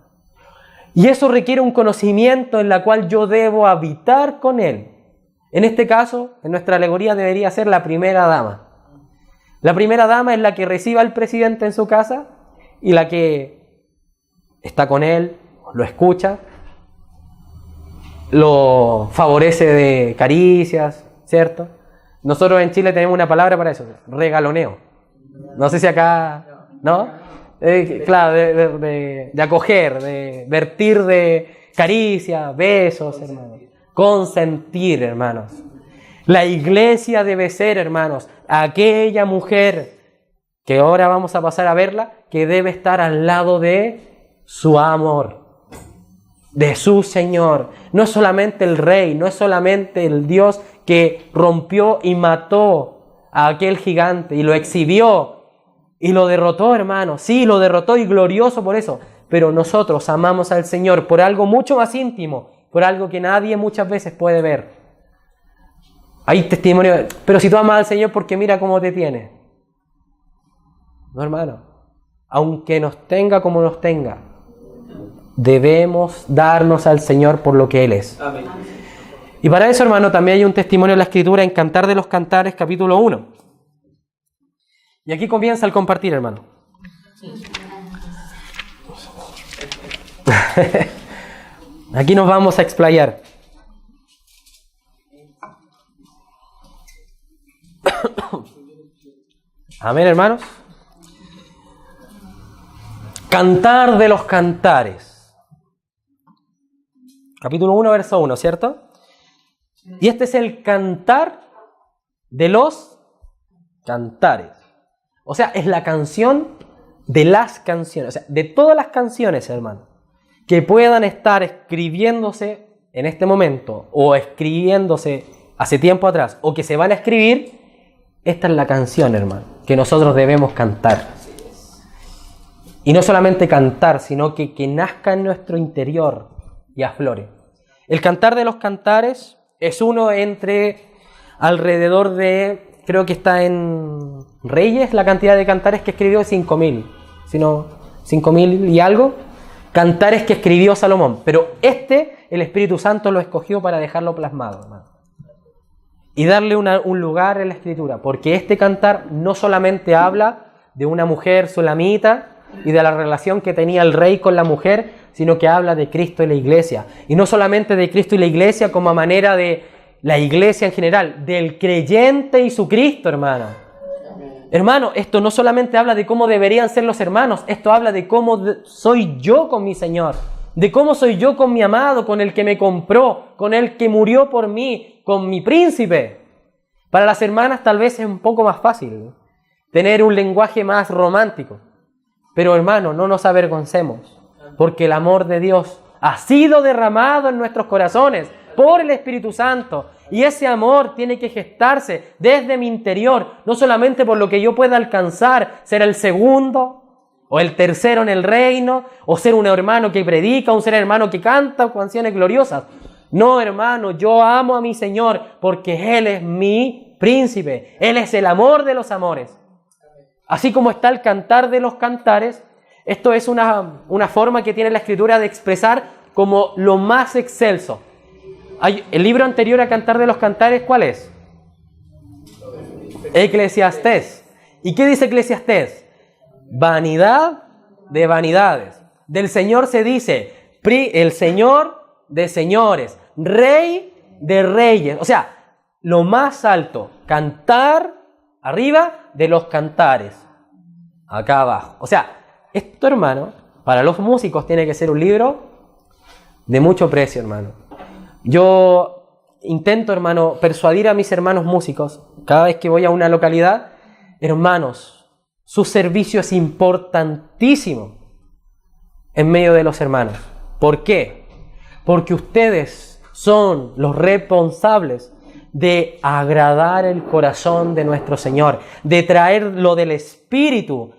Y eso requiere un conocimiento en la cual yo debo habitar con Él. En este caso, en nuestra alegoría debería ser la primera dama. La primera dama es la que recibe al presidente en su casa y la que está con él, lo escucha, lo favorece de caricias, ¿cierto? Nosotros en Chile tenemos una palabra para eso, regaloneo. No sé si acá, ¿no? Claro, de acoger, de vertir de caricias, besos, hermanos. Consentir, hermanos. La iglesia debe ser, hermanos, aquella mujer que ahora vamos a pasar a verla, que debe estar al lado de su amor, de su Señor. No es solamente el rey, no es solamente el Dios que rompió y mató a aquel gigante y lo exhibió y lo derrotó, hermanos. Sí, lo derrotó y glorioso por eso. Pero nosotros amamos al Señor por algo mucho más íntimo, por algo que nadie muchas veces puede ver. Hay testimonio, pero si tú amas al Señor, porque mira cómo te tiene. No, hermano. Aunque nos tenga como nos tenga, debemos darnos al Señor por lo que Él es. Amén. Y para eso, hermano, también hay un testimonio en la Escritura en Cantar de los Cantares, capítulo 1. Y aquí comienza el compartir, hermano. Aquí nos vamos a explayar. Amén, hermanos. Cantar de los Cantares. Capítulo 1, verso 1, ¿cierto? Y este es el cantar de los cantares. O sea, es la canción de las canciones. O sea, de todas las canciones, hermano, que puedan estar escribiéndose en este momento o escribiéndose hace tiempo atrás o que se van a escribir, esta es la canción, hermano, que nosotros debemos cantar. Y no solamente cantar, sino que nazca en nuestro interior y aflore. El Cantar de los Cantares es uno entre alrededor de, creo que está en Reyes, la cantidad de cantares que escribió es 5.000, sino 5.000 y algo, cantares que escribió Salomón. Pero el Espíritu Santo lo escogió para dejarlo plasmado, hermano, y darle un lugar en la Escritura, porque este cantar no solamente habla de una mujer sulamita y de la relación que tenía el rey con la mujer, sino que habla de Cristo y la iglesia. Y no solamente de Cristo y la iglesia como a manera de la iglesia en general, del creyente y su Cristo, hermano. Hermano, esto no solamente habla de cómo deberían ser los hermanos, esto habla de cómo soy yo con mi Señor, de cómo soy yo con mi amado, con el que me compró, con el que murió por mí, con mi príncipe. Para las hermanas tal vez es un poco más fácil tener un lenguaje más romántico. Pero hermano, no nos avergoncemos, porque el amor de Dios ha sido derramado en nuestros corazones por el Espíritu Santo. Y ese amor tiene que gestarse desde mi interior, no solamente por lo que yo pueda alcanzar, ser el segundo o el tercero en el reino, o ser un hermano que predica, o ser hermano que canta canciones gloriosas. No, hermano, yo amo a mi Señor porque Él es mi príncipe. Él es el amor de los amores. Así como está el Cantar de los Cantares, esto es una forma que tiene la Escritura de expresar como lo más excelso. El libro anterior a Cantar de los Cantares, ¿cuál es? Eclesiastés. ¿Y qué dice Eclesiastés? Vanidad de vanidades. Del Señor se dice, el Señor de señores, Rey de reyes. O sea, lo más alto, cantar arriba de los cantares, acá abajo. O sea, esto, hermano, para los músicos tiene que ser un libro de mucho precio, hermano. Yo intento, hermano, persuadir a mis hermanos músicos, cada vez que voy a una localidad, hermanos, su servicio es importantísimo en medio de los hermanos. ¿Por qué? Porque ustedes son los responsables de agradar el corazón de nuestro Señor, de traerlo del Espíritu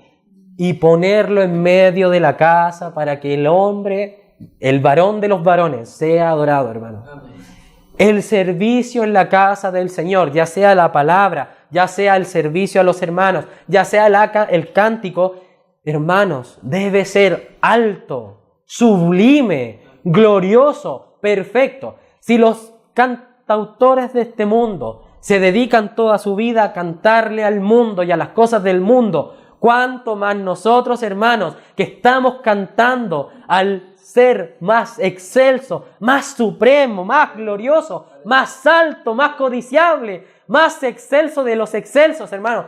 y ponerlo en medio de la casa para que el hombre, el varón de los varones, sea adorado, hermano. El servicio en la casa del Señor, ya sea la palabra, ya sea el servicio a los hermanos, ya sea el cántico, hermanos, debe ser alto, sublime, glorioso, perfecto. Si los cantautores de este mundo se dedican toda su vida a cantarle al mundo y a las cosas del mundo, cuánto más nosotros, hermanos, que estamos cantando al ser más excelso, más supremo, más glorioso, más alto, más codiciable, más excelso de los excelsos, hermanos.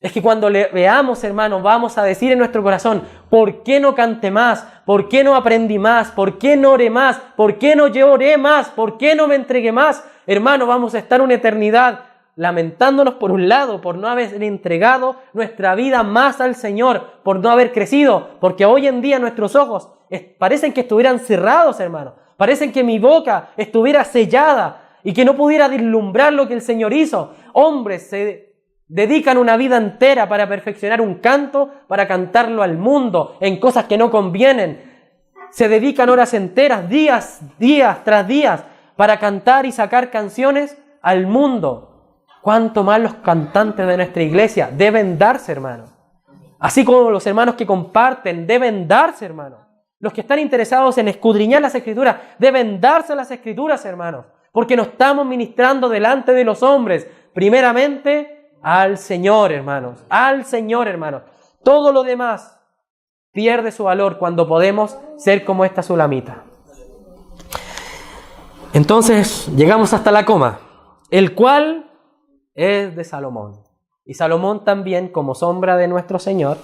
Es que cuando le veamos, hermanos, vamos a decir en nuestro corazón, ¿por qué no canté más? ¿Por qué no aprendí más? ¿Por qué no oré más? ¿Por qué no lloré más? ¿Por qué no me entregué más? Hermanos, vamos a estar una eternidad lamentándonos por un lado, por no haber entregado nuestra vida más al Señor, por no haber crecido, porque hoy en día nuestros ojos parecen que estuvieran cerrados, hermanos. Parecen que mi boca estuviera sellada y que no pudiera vislumbrar lo que el Señor hizo. Hombres se dedican una vida entera para perfeccionar un canto, para cantarlo al mundo en cosas que no convienen. Se dedican horas enteras, días tras días, para cantar y sacar canciones al mundo. Cuánto más los cantantes de nuestra iglesia deben darse, hermano. Así como los hermanos que comparten deben darse, hermano. Los que están interesados en escudriñar las Escrituras deben darse las Escrituras, hermanos. Porque no estamos ministrando delante de los hombres, primeramente al Señor, hermanos. Al Señor, hermanos. Todo lo demás pierde su valor cuando podemos ser como esta sulamita. Entonces, llegamos hasta la coma, el cual es de Salomón. Y Salomón también, como sombra de nuestro Señor,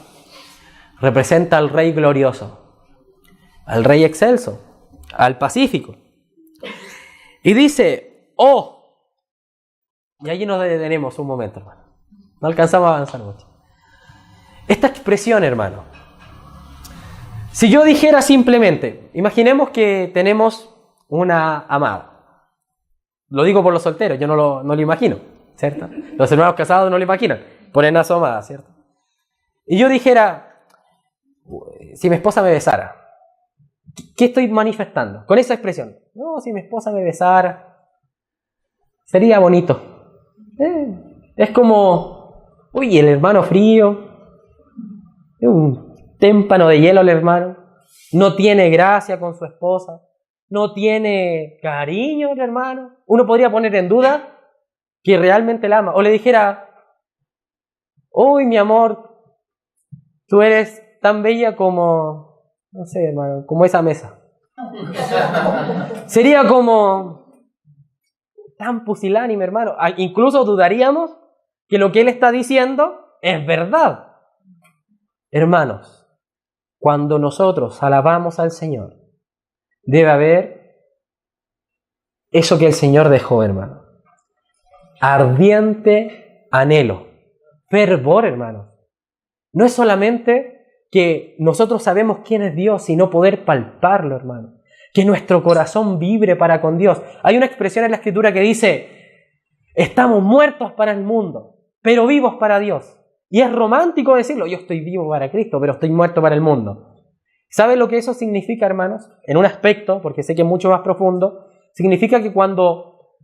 representa al Rey glorioso, al Rey excelso, al pacífico. Y dice, oh, y allí nos detenemos un momento, hermano. No alcanzamos a avanzar mucho. Esta expresión, hermano, si yo dijera simplemente, imaginemos que tenemos una amada. Lo digo por los solteros, yo no lo imagino, ¿cierto? Los hermanos casados no lo imaginan, ponen a su amada, ¿cierto? Y yo dijera, si mi esposa me besara. ¿Qué estoy manifestando con esa expresión? No, si mi esposa me besara, sería bonito. Es como, uy, el hermano frío, es un témpano de hielo el hermano, no tiene gracia con su esposa, no tiene cariño el hermano. Uno podría poner en duda que realmente la ama. O le dijera, uy, mi amor, tú eres tan bella como, no sé, hermano, como esa mesa. Sería como tan pusilánime, hermano. Incluso dudaríamos que lo que él está diciendo es verdad. Hermanos, cuando nosotros alabamos al Señor, debe haber eso que el Señor dejó, hermano. Ardiente anhelo, fervor, hermano. No es solamente que nosotros sabemos quién es Dios, sino poder palparlo, hermano. Que nuestro corazón vibre para con Dios. Hay una expresión en la Escritura que dice, estamos muertos para el mundo, pero vivos para Dios. Y es romántico decirlo, yo estoy vivo para Cristo, pero estoy muerto para el mundo. ¿Sabe lo que eso significa, hermanos? En un aspecto, porque sé que es mucho más profundo, significa que cuando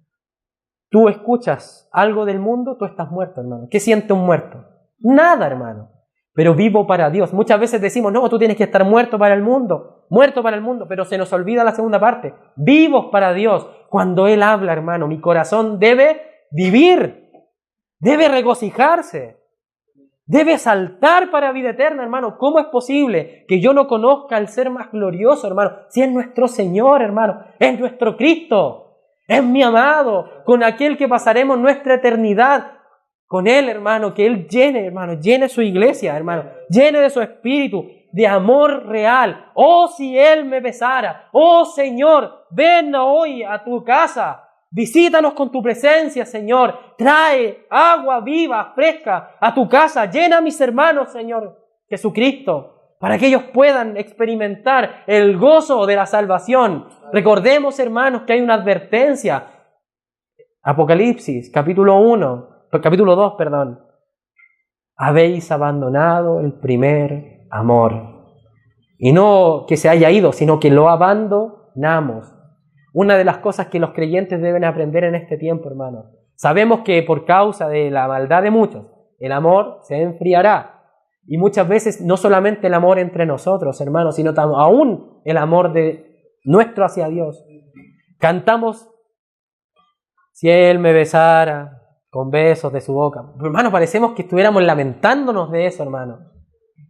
tú escuchas algo del mundo, tú estás muerto, hermano. ¿Qué siente un muerto? Nada, hermano. Pero vivo para Dios. Muchas veces decimos, no, tú tienes que estar muerto para el mundo, pero se nos olvida la segunda parte. Vivos para Dios. Cuando Él habla, hermano, mi corazón debe vivir, debe regocijarse. Debe saltar para vida eterna, hermano. ¿Cómo es posible que yo no conozca al ser más glorioso, hermano? Si es nuestro Señor, hermano. Es nuestro Cristo. Es mi amado. Con aquel que pasaremos nuestra eternidad. Con Él, hermano. Que Él llene, hermano. Llene su iglesia, hermano. Llene de su espíritu. De amor real. Oh, si Él me besara. Oh, Señor, ven hoy a tu casa. Visítanos con tu presencia, Señor. Trae agua viva, fresca a tu casa. Llena a mis hermanos, Señor Jesucristo, para que ellos puedan experimentar el gozo de la salvación. Recordemos, hermanos, que hay una advertencia. Apocalipsis, capítulo 2, perdón. Habéis abandonado el primer amor. Y no que se haya ido, sino que lo abandonamos. Una de las cosas que los creyentes deben aprender en este tiempo, hermanos. Sabemos que por causa de la maldad de muchos, el amor se enfriará. Y muchas veces no solamente el amor entre nosotros, hermanos, sino aún el amor de nuestro hacia Dios. Cantamos, si Él me besara con besos de su boca. Hermanos, parecemos que estuviéramos lamentándonos de eso, hermano.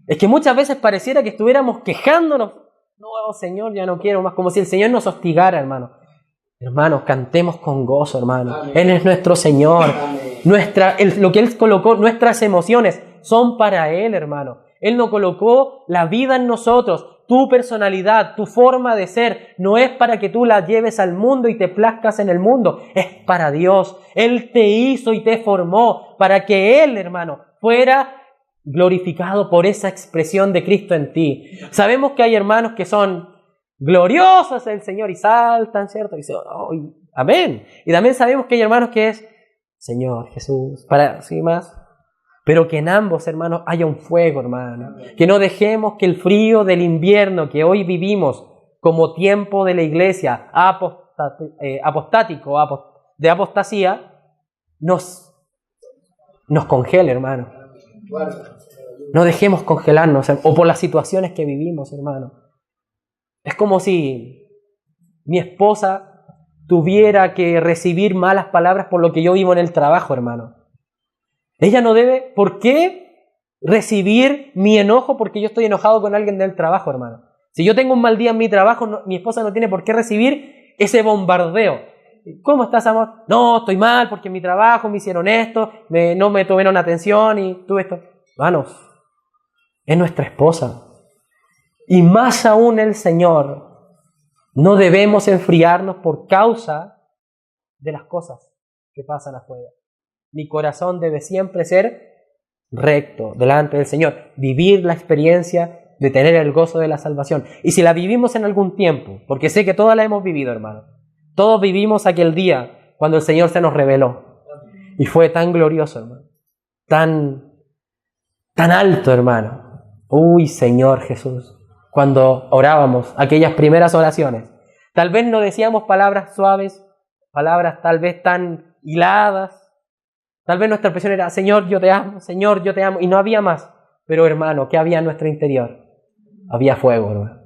Es que muchas veces pareciera que estuviéramos quejándonos. No, Señor, ya no quiero más. Como si el Señor nos hostigara, hermano. Hermanos, cantemos con gozo, hermano. Amén. Él es nuestro Señor. Lo que Él colocó, nuestras emociones son para Él, hermano. Él no colocó la vida en nosotros. Tu personalidad, tu forma de ser, no es para que tú la lleves al mundo y te plazcas en el mundo. Es para Dios. Él te hizo y te formó para que Él, hermano, fuera glorificado por esa expresión de Cristo en ti. Sabemos que hay hermanos que son gloriosos el Señor y saltan, ¿cierto? Y dicen, oh, amén. Y también sabemos que hay hermanos que es Señor Jesús, para sí más. Pero que en ambos, hermanos, haya un fuego, hermano. Que no dejemos que el frío del invierno que hoy vivimos como tiempo de la iglesia apostático, de apostasía, nos congele, hermano. No dejemos congelarnos, o por las situaciones que vivimos, hermano. Es como si mi esposa tuviera que recibir malas palabras por lo que yo vivo en el trabajo, hermano. Ella no debe, ¿por qué recibir mi enojo porque yo estoy enojado con alguien del trabajo, hermano? Si yo tengo un mal día en mi trabajo, mi esposa no tiene por qué recibir ese bombardeo. ¿Cómo estás, amor? No, estoy mal porque en mi trabajo me hicieron esto, no me tuvieron atención y tuve esto. Hermanos, es nuestra esposa. Y más aún el Señor. No debemos enfriarnos por causa de las cosas que pasan afuera. Mi corazón debe siempre ser recto delante del Señor. Vivir la experiencia de tener el gozo de la salvación. Y si la vivimos en algún tiempo, porque sé que todas la hemos vivido, hermano. Todos vivimos aquel día cuando el Señor se nos reveló. Y fue tan glorioso, hermano. Tan alto, hermano. Uy, Señor Jesús, cuando orábamos aquellas primeras oraciones, tal vez no decíamos palabras suaves, palabras tal vez tan hiladas. Tal vez nuestra expresión era, Señor, yo te amo, Señor, yo te amo, y no había más. Pero hermano, ¿qué había en nuestro interior? Había fuego, hermano.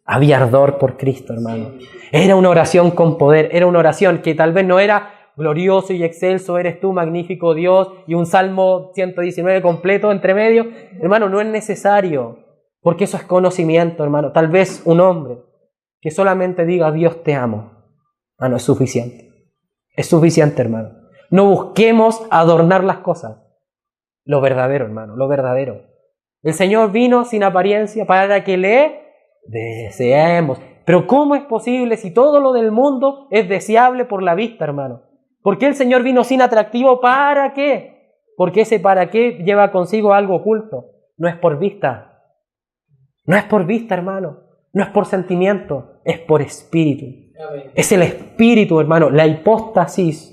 Había ardor por Cristo, hermano. Era una oración con poder, era una oración que tal vez no era glorioso y excelso, eres tú, magnífico Dios, y un Salmo 119 completo entre medio. Hermano, no es necesario, porque eso es conocimiento, hermano. Tal vez un hombre que solamente diga, Dios te amo, es suficiente. Es suficiente, hermano. No busquemos adornar las cosas. Lo verdadero, hermano, lo verdadero. El Señor vino sin apariencia para que le deseemos. Pero ¿cómo es posible si todo lo del mundo es deseable por la vista, hermano? ¿Por qué el Señor vino sin atractivo? ¿Para qué? Porque ese para qué lleva consigo algo oculto. No es por vista. No es por vista, hermano. No es por sentimiento. Es por espíritu. Es el espíritu, hermano. La hipóstasis.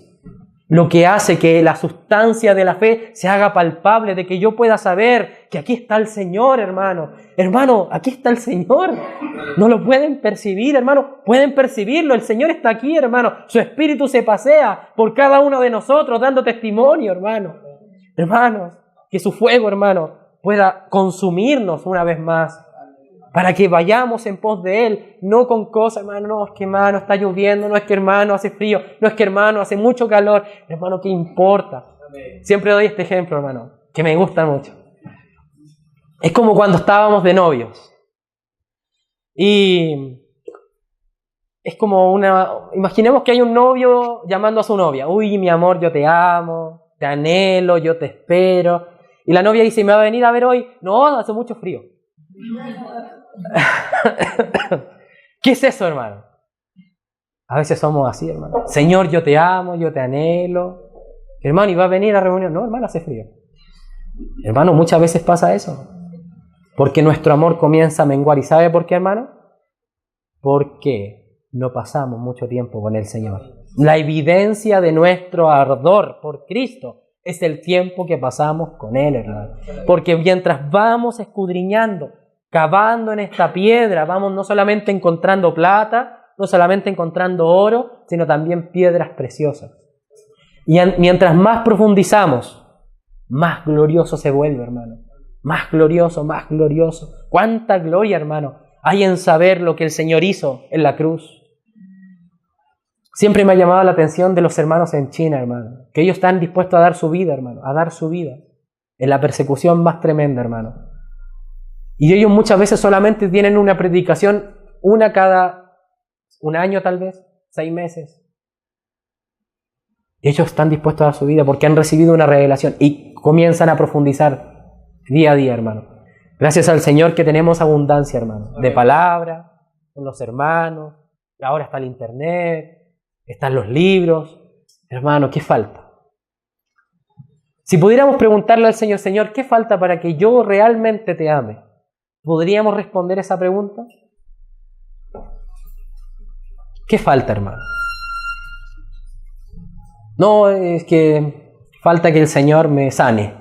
Lo que hace que la sustancia de la fe se haga palpable, de que yo pueda saber que aquí está el Señor, hermano. Hermano, aquí está el Señor. No lo pueden percibir, hermano. Pueden percibirlo. El Señor está aquí, hermano. Su Espíritu se pasea por cada uno de nosotros, dando testimonio, hermano. Hermanos, que su fuego, hermano, pueda consumirnos una vez más. Para que vayamos en pos de Él, no con cosas, hermano, no es que hermano está lloviendo, no es que hermano hace frío, no es que hermano hace mucho calor, hermano, ¿qué importa? Siempre doy este ejemplo, hermano, que me gusta mucho. Es como cuando estábamos de novios. Y es como imaginemos que hay un novio llamando a su novia. Uy, mi amor, yo te amo, te anhelo, yo te espero. Y la novia dice, ¿me va a venir a ver hoy? No, hace mucho frío. ¿Qué es eso, hermano? A veces somos así, hermano. Señor, yo te amo, yo te anhelo. Hermano, ¿y va a venir a la reunión? No, hermano, hace frío. Hermano, muchas veces pasa eso. Porque nuestro amor comienza a menguar. ¿Y sabe por qué, hermano? Porque no pasamos mucho tiempo con el Señor. La evidencia de nuestro ardor por Cristo es el tiempo que pasamos con Él, hermano. Porque mientras vamos escudriñando, cavando en esta piedra, vamos no solamente encontrando plata, no solamente encontrando oro, sino también piedras preciosas. Y mientras más profundizamos, más glorioso se vuelve, hermano. Más glorioso, más glorioso. ¡Cuánta gloria, hermano, hay en saber lo que el Señor hizo en la cruz! Siempre me ha llamado la atención de los hermanos en China, hermano, que ellos están dispuestos a dar su vida, hermano, a dar su vida en la persecución más tremenda, hermano. Y ellos muchas veces solamente tienen una predicación, una cada un año tal vez, 6 meses. Ellos están dispuestos a dar su vida porque han recibido una revelación y comienzan a profundizar día a día, hermano. Gracias al Señor que tenemos abundancia, hermano, de palabra, con los hermanos, ahora está el internet, están los libros. Hermano, ¿qué falta? Si pudiéramos preguntarle al Señor, Señor, ¿qué falta para que yo realmente te ame? ¿Podríamos responder esa pregunta? ¿Qué falta, hermano? No, es que falta que el Señor me sane.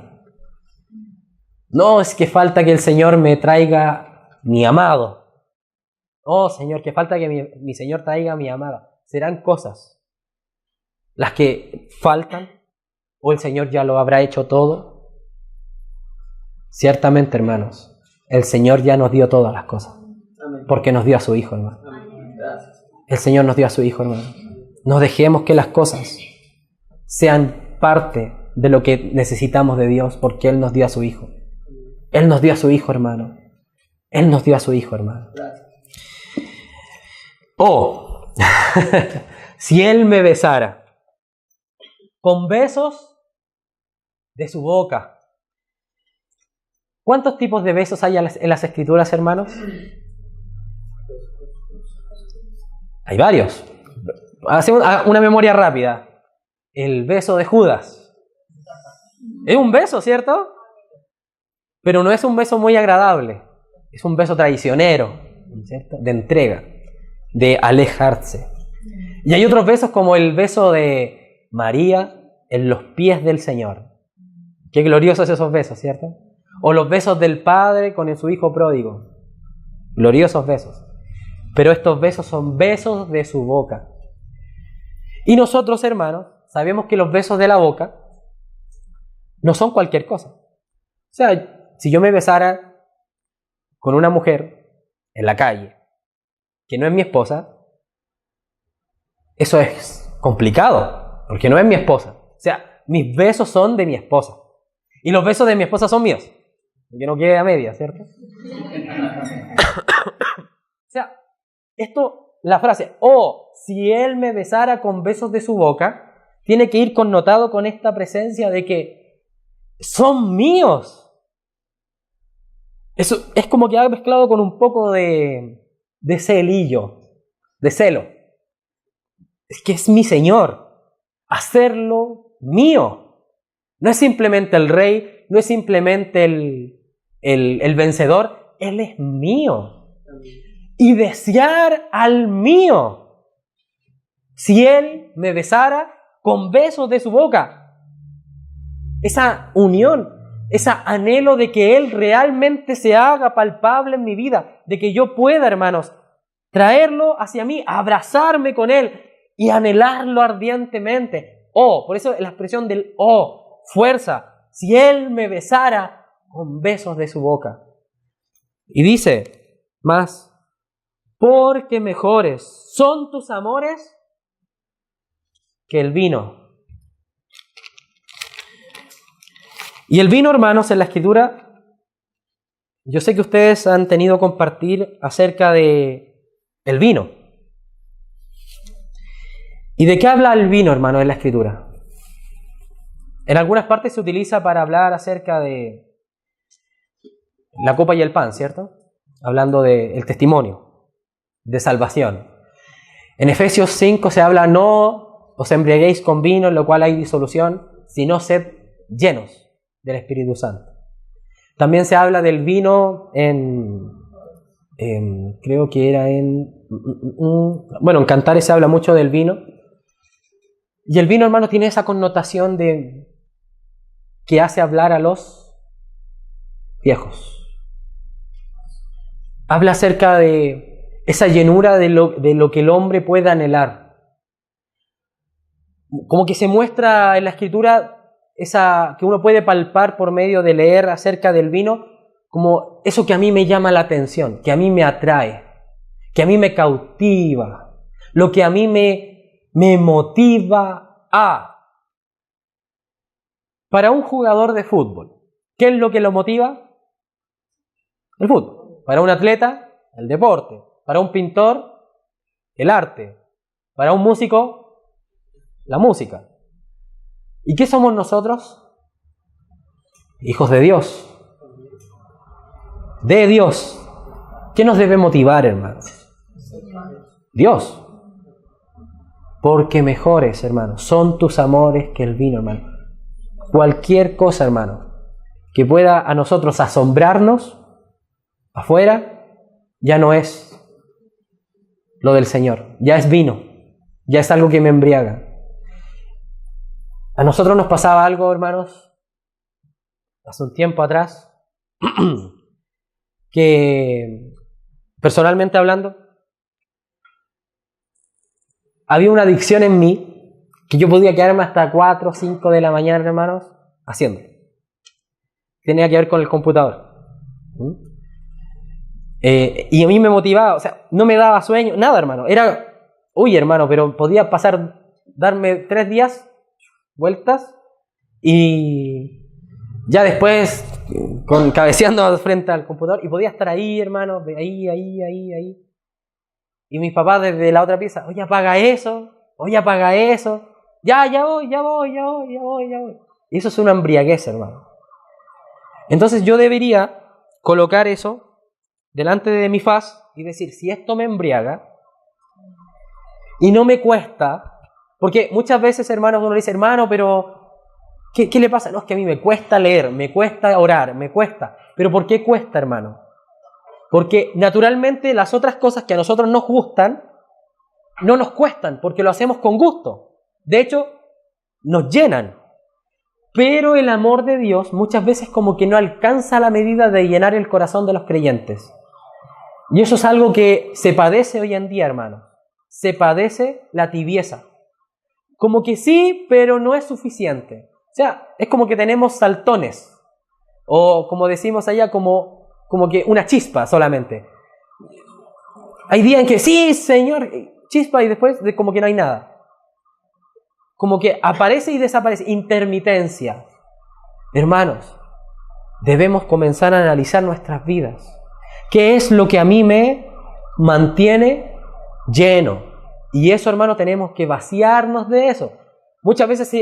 No, es que falta que el Señor me traiga mi amado. Oh, Señor, que falta que mi Señor traiga mi amada. ¿Serán cosas las que faltan? ¿O el Señor ya lo habrá hecho todo? Ciertamente, hermanos, el Señor ya nos dio todas las cosas. Porque nos dio a su Hijo, hermano. El Señor nos dio a su Hijo, hermano. No dejemos que las cosas sean parte de lo que necesitamos de Dios, porque Él nos dio a su Hijo. Él nos dio a su Hijo, hermano. Él nos dio a su Hijo, hermano. Oh, si Él me besara con besos de su boca. ¿Cuántos tipos de besos hay en las Escrituras, hermanos? Hay varios. Hacemos una memoria rápida. El beso de Judas. Es un beso, ¿cierto? Pero no es un beso muy agradable. Es un beso traicionero, ¿cierto? De entrega, de alejarse. Y hay otros besos como el beso de María en los pies del Señor. Qué gloriosos esos besos, ¿cierto? O los besos del padre con su hijo pródigo. Gloriosos besos. Pero estos besos son besos de su boca. Y nosotros, hermanos, sabemos que los besos de la boca no son cualquier cosa. O sea, si yo me besara con una mujer en la calle, que no es mi esposa, eso es complicado, porque no es mi esposa. O sea, mis besos son de mi esposa. Y los besos de mi esposa son míos. Que no quede a media, ¿cierto? O sea, la frase, si él me besara con besos de su boca, tiene que ir connotado con esta presencia de que son míos. Eso es como que ha mezclado con un poco de celillo, de celo. Es que es mi Señor. Hacerlo mío. No es simplemente el rey, no es simplemente el vencedor. Él es mío. Y desear al mío. Si Él me besara con besos de su boca. Esa unión, ese anhelo de que Él realmente se haga palpable en mi vida, de que yo pueda, hermanos, traerlo hacia mí, abrazarme con Él y anhelarlo ardientemente. Por eso la expresión del fuerza. Si Él me besara con besos de su boca. Y dice más, porque mejores son tus amores que el vino. Y el vino, hermanos, en la Escritura, yo sé que ustedes han tenido que compartir acerca de el vino. ¿Y de qué habla el vino, hermanos, en la Escritura? En algunas partes se utiliza para hablar acerca de la copa y el pan, ¿cierto? Hablando del testimonio de salvación. En Efesios 5 se habla, no os embriaguéis con vino, en lo cual hay disolución, sino sed llenos del Espíritu Santo. También se habla del vino creo que era en Cantares se habla mucho del vino. Y el vino, hermano, tiene esa connotación que hace hablar a los viejos. Habla acerca de esa llenura de lo que el hombre puede anhelar. Como que se muestra en la Escritura esa que uno puede palpar por medio de leer acerca del vino, como eso que a mí me llama la atención, que a mí me atrae, que a mí me cautiva, lo que a mí me motiva a. Para un jugador de fútbol, ¿qué es lo que lo motiva? El fútbol. Para un atleta, el deporte. Para un pintor, el arte. Para un músico, la música. ¿Y qué somos nosotros? Hijos de Dios. De Dios. ¿Qué nos debe motivar, hermanos? Dios. Porque mejores, hermanos, son tus amores que el vino, hermano. Cualquier cosa, hermano, que pueda a nosotros asombrarnos afuera, ya no es lo del Señor, ya es vino, ya es algo que me embriaga. A nosotros nos pasaba algo, hermanos, hace un tiempo atrás, que personalmente hablando, había una adicción en mí que yo podía quedarme hasta 4 o 5 de la mañana, hermanos, haciendo. Tenía que ver con el computador. Y a mí me motivaba, o sea, no me daba sueño, nada, hermano. Era, hermano, pero podía darme 3 días, vueltas, y ya después, cabeceando frente al computador, y podía estar ahí, hermano, ahí. Y mis papás desde la otra pieza, apaga eso, ya voy. Y eso es una embriaguez, hermano. Entonces yo debería colocar eso delante de mi faz y decir, si esto me embriaga y no me cuesta, porque muchas veces, hermanos, uno dice, hermano, pero ¿qué le pasa? No, es que a mí me cuesta leer, me cuesta orar, me cuesta. ¿Pero por qué cuesta, hermano? Porque naturalmente las otras cosas que a nosotros nos gustan no nos cuestan, porque lo hacemos con gusto. De hecho, nos llenan. Pero el amor de Dios muchas veces como que no alcanza la medida de llenar el corazón de los creyentes. Y eso es algo que se padece hoy en día, hermano. Se padece la tibieza. Como que sí, pero no es suficiente. O sea, es como que tenemos saltones. O como decimos allá, como que una chispa solamente. Hay días en que sí, Señor, chispa, y después como que no hay nada. Como que aparece y desaparece. Intermitencia. Hermanos, debemos comenzar a analizar nuestras vidas. ¿Qué es lo que a mí me mantiene lleno? Y eso, hermano, tenemos que vaciarnos de eso. Muchas veces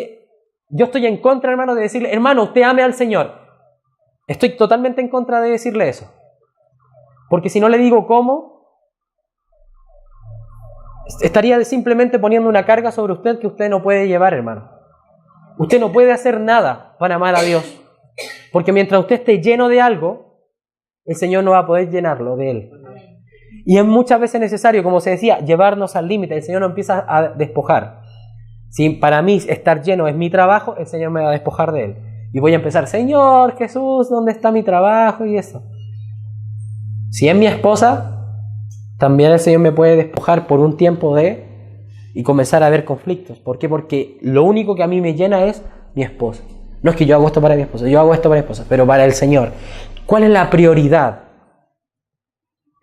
yo estoy en contra, hermano, de decirle, hermano, usted ame al Señor. Estoy totalmente en contra de decirle eso. Porque si no le digo cómo, estaría simplemente poniendo una carga sobre usted que usted no puede llevar, hermano. Usted no puede hacer nada para amar a Dios. Porque mientras usted esté lleno de algo, el Señor no va a poder llenarlo de Él. Y es muchas veces necesario, como se decía, llevarnos al límite. El Señor nos empieza a despojar. Si para mí estar lleno es mi trabajo, el Señor me va a despojar de Él. Y voy a empezar, Señor Jesús, ¿dónde está mi trabajo? Y eso. Si es mi esposa, también el Señor me puede despojar por un tiempo y comenzar a ver conflictos. ¿Por qué? Porque lo único que a mí me llena es mi esposa. No es que yo hago esto para mi esposa, yo hago esto para mi esposa, pero para el Señor. ¿Cuál es la prioridad?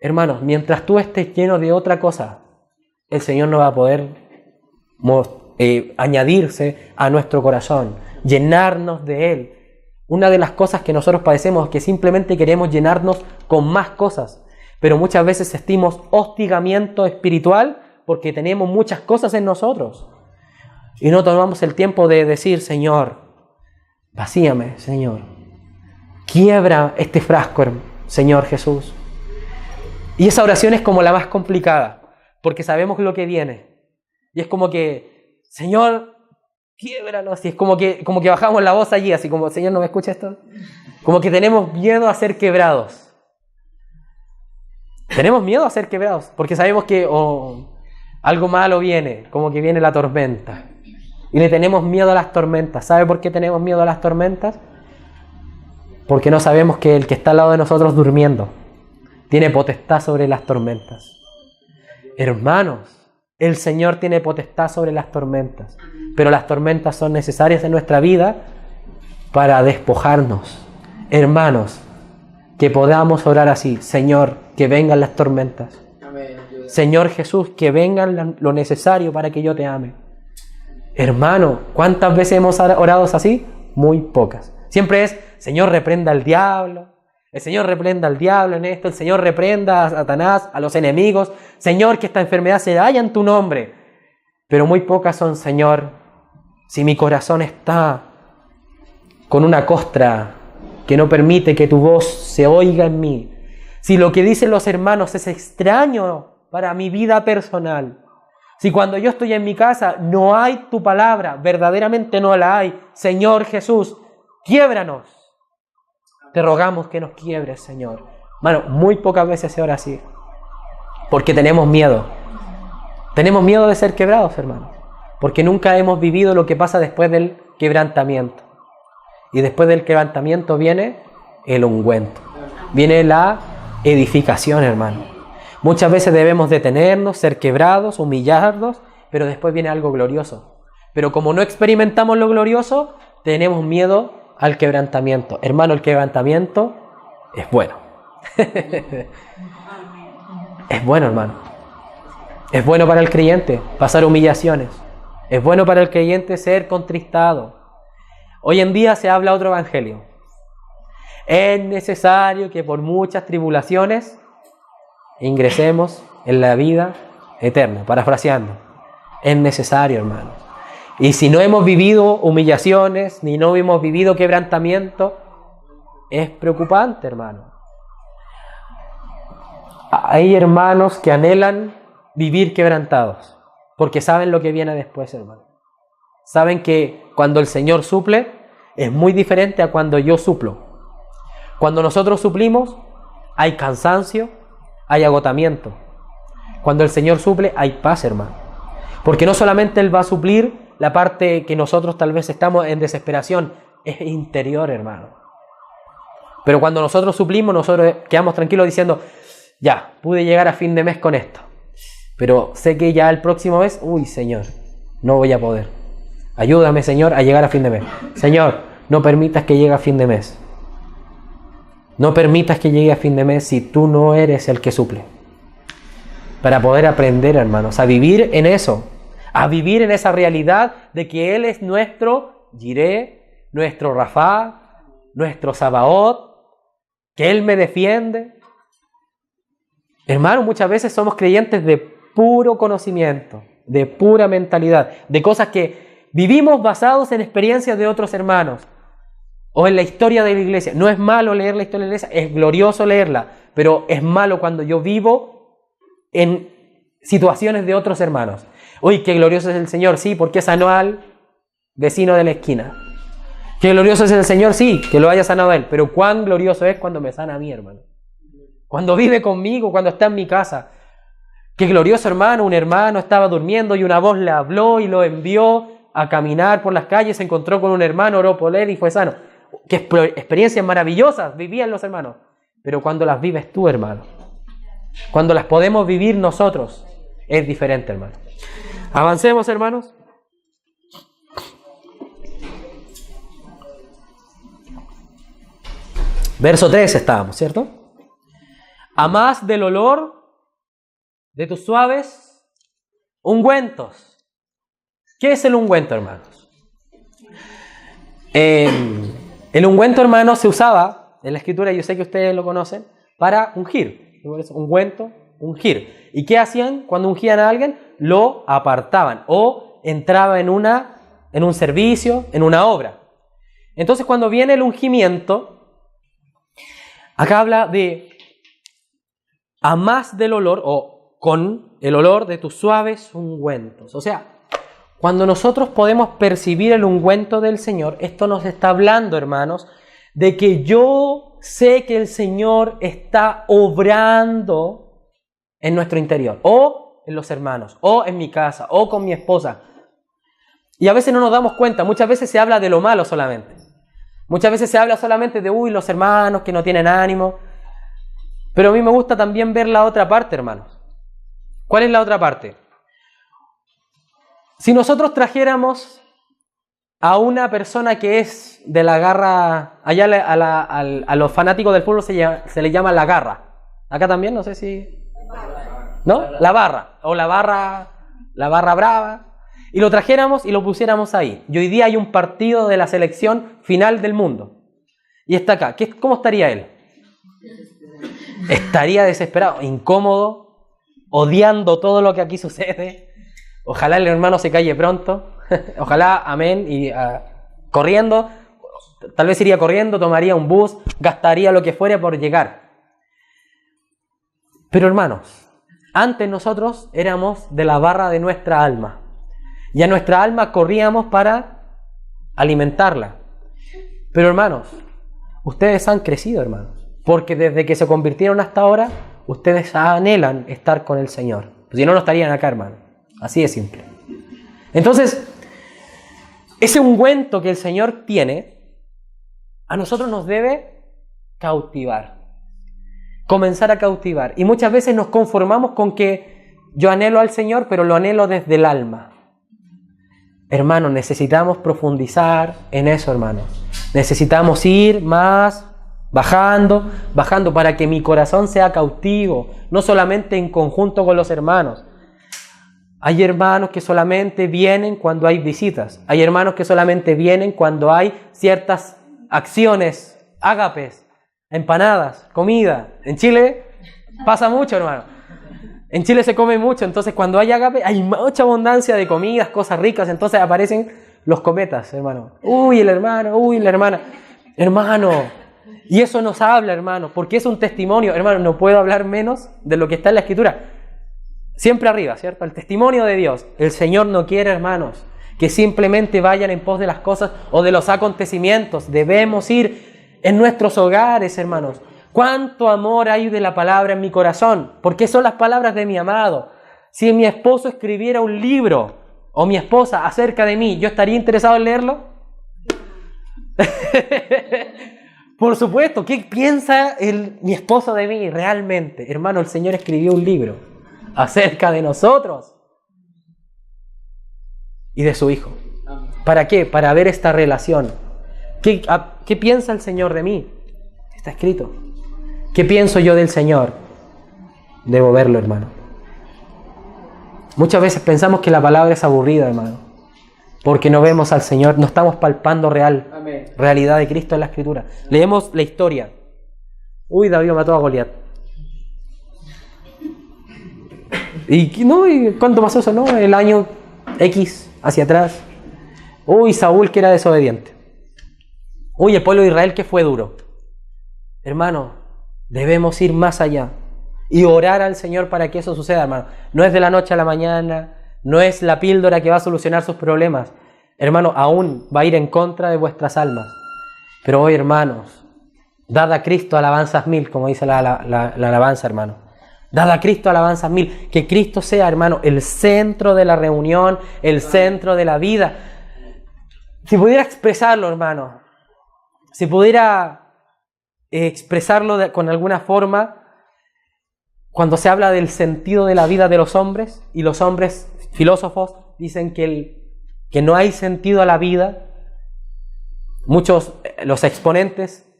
Hermanos, mientras tú estés lleno de otra cosa, el Señor no va a poder añadirse a nuestro corazón, llenarnos de Él. Una de las cosas que nosotros padecemos es que simplemente queremos llenarnos con más cosas, pero muchas veces sentimos hostigamiento espiritual porque tenemos muchas cosas en nosotros y no tomamos el tiempo de decir, Señor, vacíame, Señor, quiebra este frasco, Señor Jesús. Y esa oración es como la más complicada, porque sabemos lo que viene. Y es como que, Señor, quiébranos. Y es como que bajamos la voz allí, así como, Señor, ¿no me escucha esto? Como que tenemos miedo a ser quebrados. Tenemos miedo a ser quebrados, porque sabemos que algo malo viene, como que viene la tormenta. Y le tenemos miedo a las tormentas. ¿Sabe por qué tenemos miedo a las tormentas? Porque no sabemos que el que está al lado de nosotros durmiendo tiene potestad sobre las tormentas. Hermanos, el Señor tiene potestad sobre las tormentas, pero las tormentas son necesarias en nuestra vida para despojarnos. Hermanos, que podamos orar así, Señor, que vengan las tormentas. Señor Jesús, que vengan lo necesario para que yo te ame. Hermano, ¿cuántas veces hemos orado así? Muy pocas. Siempre es, Señor, reprenda al diablo. El Señor reprenda al diablo en esto. El Señor reprenda a Satanás, a los enemigos. Señor, que esta enfermedad se vaya en tu nombre. Pero muy pocas son, Señor, si mi corazón está con una costra que no permite que tu voz se oiga en mí. Si lo que dicen los hermanos es extraño para mi vida personal. Si cuando yo estoy en mi casa no hay tu palabra, verdaderamente no la hay. Señor Jesús, quiébranos. Te rogamos que nos quiebres, Señor. Bueno, muy pocas veces se ora así. Porque tenemos miedo. Tenemos miedo de ser quebrados, hermano. Porque nunca hemos vivido lo que pasa después del quebrantamiento. Y después del quebrantamiento viene el ungüento. Viene la edificación, hermano. Muchas veces debemos detenernos, ser quebrados, humillarnos, pero después viene algo glorioso. Pero como no experimentamos lo glorioso, tenemos miedo al quebrantamiento. Hermano, el quebrantamiento es bueno. Es bueno, hermano. Es bueno para el creyente pasar humillaciones. Es bueno para el creyente ser contristado. Hoy en día se habla otro evangelio. Es necesario que por muchas tribulaciones ingresemos en la vida eterna, parafraseando. Es necesario, hermano. Y si no hemos vivido humillaciones, ni no hemos vivido quebrantamiento, es preocupante, hermano. Hay hermanos que anhelan vivir quebrantados, porque saben lo que viene después, hermano. Saben que cuando el Señor suple, es muy diferente a cuando yo suplo. Cuando nosotros suplimos, hay cansancio, hay agotamiento. Cuando el Señor suple, hay paz, hermano. Porque no solamente Él va a suplir la parte que nosotros tal vez estamos en desesperación es interior, hermano. Pero cuando nosotros suplimos, nosotros quedamos tranquilos diciendo, ya, pude llegar a fin de mes con esto. Pero sé que ya el próximo mes, uy, Señor, no voy a poder. Ayúdame, Señor, a llegar a fin de mes. Señor, no permitas que llegue a fin de mes. No permitas que llegue a fin de mes si tú no eres el que suple. Para poder aprender, hermanos, a vivir en eso. A vivir en esa realidad de que Él es nuestro Jireh, nuestro Rafá, nuestro Sabaoth, que Él me defiende. Hermano, muchas veces somos creyentes de puro conocimiento, de pura mentalidad, de cosas que vivimos basados en experiencias de otros hermanos o en la historia de la iglesia. No es malo leer la historia de la iglesia, es glorioso leerla, pero es malo cuando yo vivo en situaciones de otros hermanos. Uy, qué glorioso es el Señor, sí, porque sanó al vecino de la esquina. Qué glorioso es el Señor, sí, que lo haya sanado a él, pero cuán glorioso es cuando me sana a mí, hermano. Cuando vive conmigo, cuando está en mi casa. Qué glorioso, hermano, un hermano estaba durmiendo y una voz le habló y lo envió a caminar por las calles, se encontró con un hermano, oró por él y fue sano. Qué experiencias maravillosas vivían los hermanos. Pero cuando las vives tú, hermano, cuando las podemos vivir nosotros, es diferente, hermano. Avancemos, hermanos. Verso 3 estábamos, ¿cierto? A más del olor de tus suaves ungüentos. ¿Qué es el ungüento, hermanos? El ungüento, hermanos, se usaba en la escritura, yo sé que ustedes lo conocen, para ungir. Ungüento, ungir. ¿Y qué hacían cuando ungían a alguien? Lo apartaban o entraba en un servicio, en una obra. Entonces, cuando viene el ungimiento, acá habla de a más del olor o con el olor de tus suaves ungüentos. O sea, cuando nosotros podemos percibir el ungüento del Señor, esto nos está hablando, hermanos, de que yo sé que el Señor está obrando en nuestro interior, o en los hermanos, o en mi casa, o con mi esposa. Y a veces no nos damos cuenta, muchas veces se habla de lo malo solamente. Muchas veces se habla solamente de, los hermanos que no tienen ánimo. Pero a mí me gusta también ver la otra parte, hermanos. ¿Cuál es la otra parte? Si nosotros trajéramos a una persona que es de la garra, allá a los fanáticos del fútbol se le llama la garra. Acá también, no sé si... ¿No? La barra, o la barra brava. Y lo trajéramos y lo pusiéramos ahí. Y hoy día hay un partido de la selección final del mundo. Y está acá. ¿Cómo estaría él? Estaría desesperado, incómodo, odiando todo lo que aquí sucede. Ojalá el hermano se calle pronto. Ojalá, amén, y corriendo. Tal vez iría corriendo, tomaría un bus, gastaría lo que fuera por llegar. Pero hermanos, antes nosotros éramos de la barra de nuestra alma. Y a nuestra alma corríamos para alimentarla. Pero hermanos, ustedes han crecido, hermanos. Porque desde que se convirtieron hasta ahora, ustedes anhelan estar con el Señor. Si no, no estarían acá, hermano. Así de simple. Entonces, ese ungüento que el Señor tiene, a nosotros nos debe cautivar. Comenzar a cautivar. Y muchas veces nos conformamos con que yo anhelo al Señor, pero lo anhelo desde el alma. Hermanos, necesitamos profundizar en eso, hermanos. Necesitamos ir más bajando para que mi corazón sea cautivo, no solamente en conjunto con los hermanos. Hay hermanos que solamente vienen cuando hay visitas. Hay hermanos que solamente vienen cuando hay ciertas acciones, ágapes, empanadas, comida. En Chile pasa mucho, hermano. En Chile se come mucho, entonces cuando hay ágape hay mucha abundancia de comidas, cosas ricas, entonces aparecen los cometas, hermano. Uy, el hermano, uy, la hermana. Hermano, y eso nos habla, hermano, porque es un testimonio. Hermano, no puedo hablar menos de lo que está en la Escritura. Siempre arriba, ¿cierto? El testimonio de Dios. El Señor no quiere, hermanos, que simplemente vayan en pos de las cosas o de los acontecimientos. Debemos ir en nuestros hogares, hermanos. ¿Cuánto amor hay de la palabra en mi corazón? Porque son las palabras de mi amado. Si mi esposo escribiera un libro, o mi esposa, acerca de mí, ¿yo estaría interesado en leerlo? Por supuesto, ¿qué piensa mi esposo de mí realmente? Hermano, el Señor escribió un libro acerca de nosotros y de su Hijo. ¿Para qué? Para ver esta relación. ¿Qué piensa el Señor de mí? Está escrito. ¿Qué pienso yo del Señor? Debo verlo, hermano. Muchas veces pensamos que la palabra es aburrida, hermano, porque no vemos al Señor, no estamos palpando realidad de Cristo en la Escritura. Leemos la historia. Uy, David mató a Goliat. ¿Y cuánto pasó eso? ¿No? El año X, hacia atrás. Uy, Saúl que era desobediente. Uy, el pueblo de Israel que fue duro. Hermano, debemos ir más allá y orar al Señor para que eso suceda, hermano. No es de la noche a la mañana, no es la píldora que va a solucionar sus problemas. Hermano, aún va a ir en contra de vuestras almas. Pero hoy, hermanos, dad a Cristo alabanzas mil, como dice la alabanza, hermano. Dad a Cristo alabanzas mil. Que Cristo sea, hermano, el centro de la reunión, el centro de la vida. Si pudiera expresarlo, hermano, si pudiera expresarlo con alguna forma, cuando se habla del sentido de la vida de los hombres, y los hombres filósofos dicen que no hay sentido a la vida, muchos, los exponentes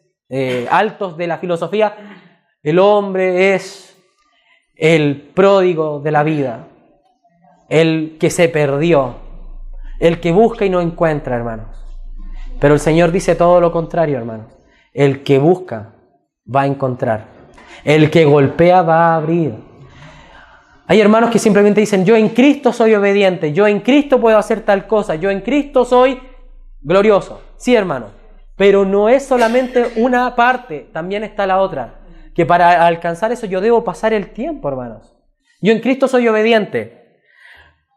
altos de la filosofía, el hombre es el pródigo de la vida, el que se perdió, el que busca y no encuentra, hermanos. Pero el Señor dice todo lo contrario, hermanos. El que busca va a encontrar. El que golpea va a abrir. Hay hermanos que simplemente dicen, yo en Cristo soy obediente, yo en Cristo puedo hacer tal cosa, yo en Cristo soy glorioso. Sí, hermano, pero no es solamente una parte, también está la otra. Que para alcanzar eso yo debo pasar el tiempo, hermanos. Yo en Cristo soy obediente.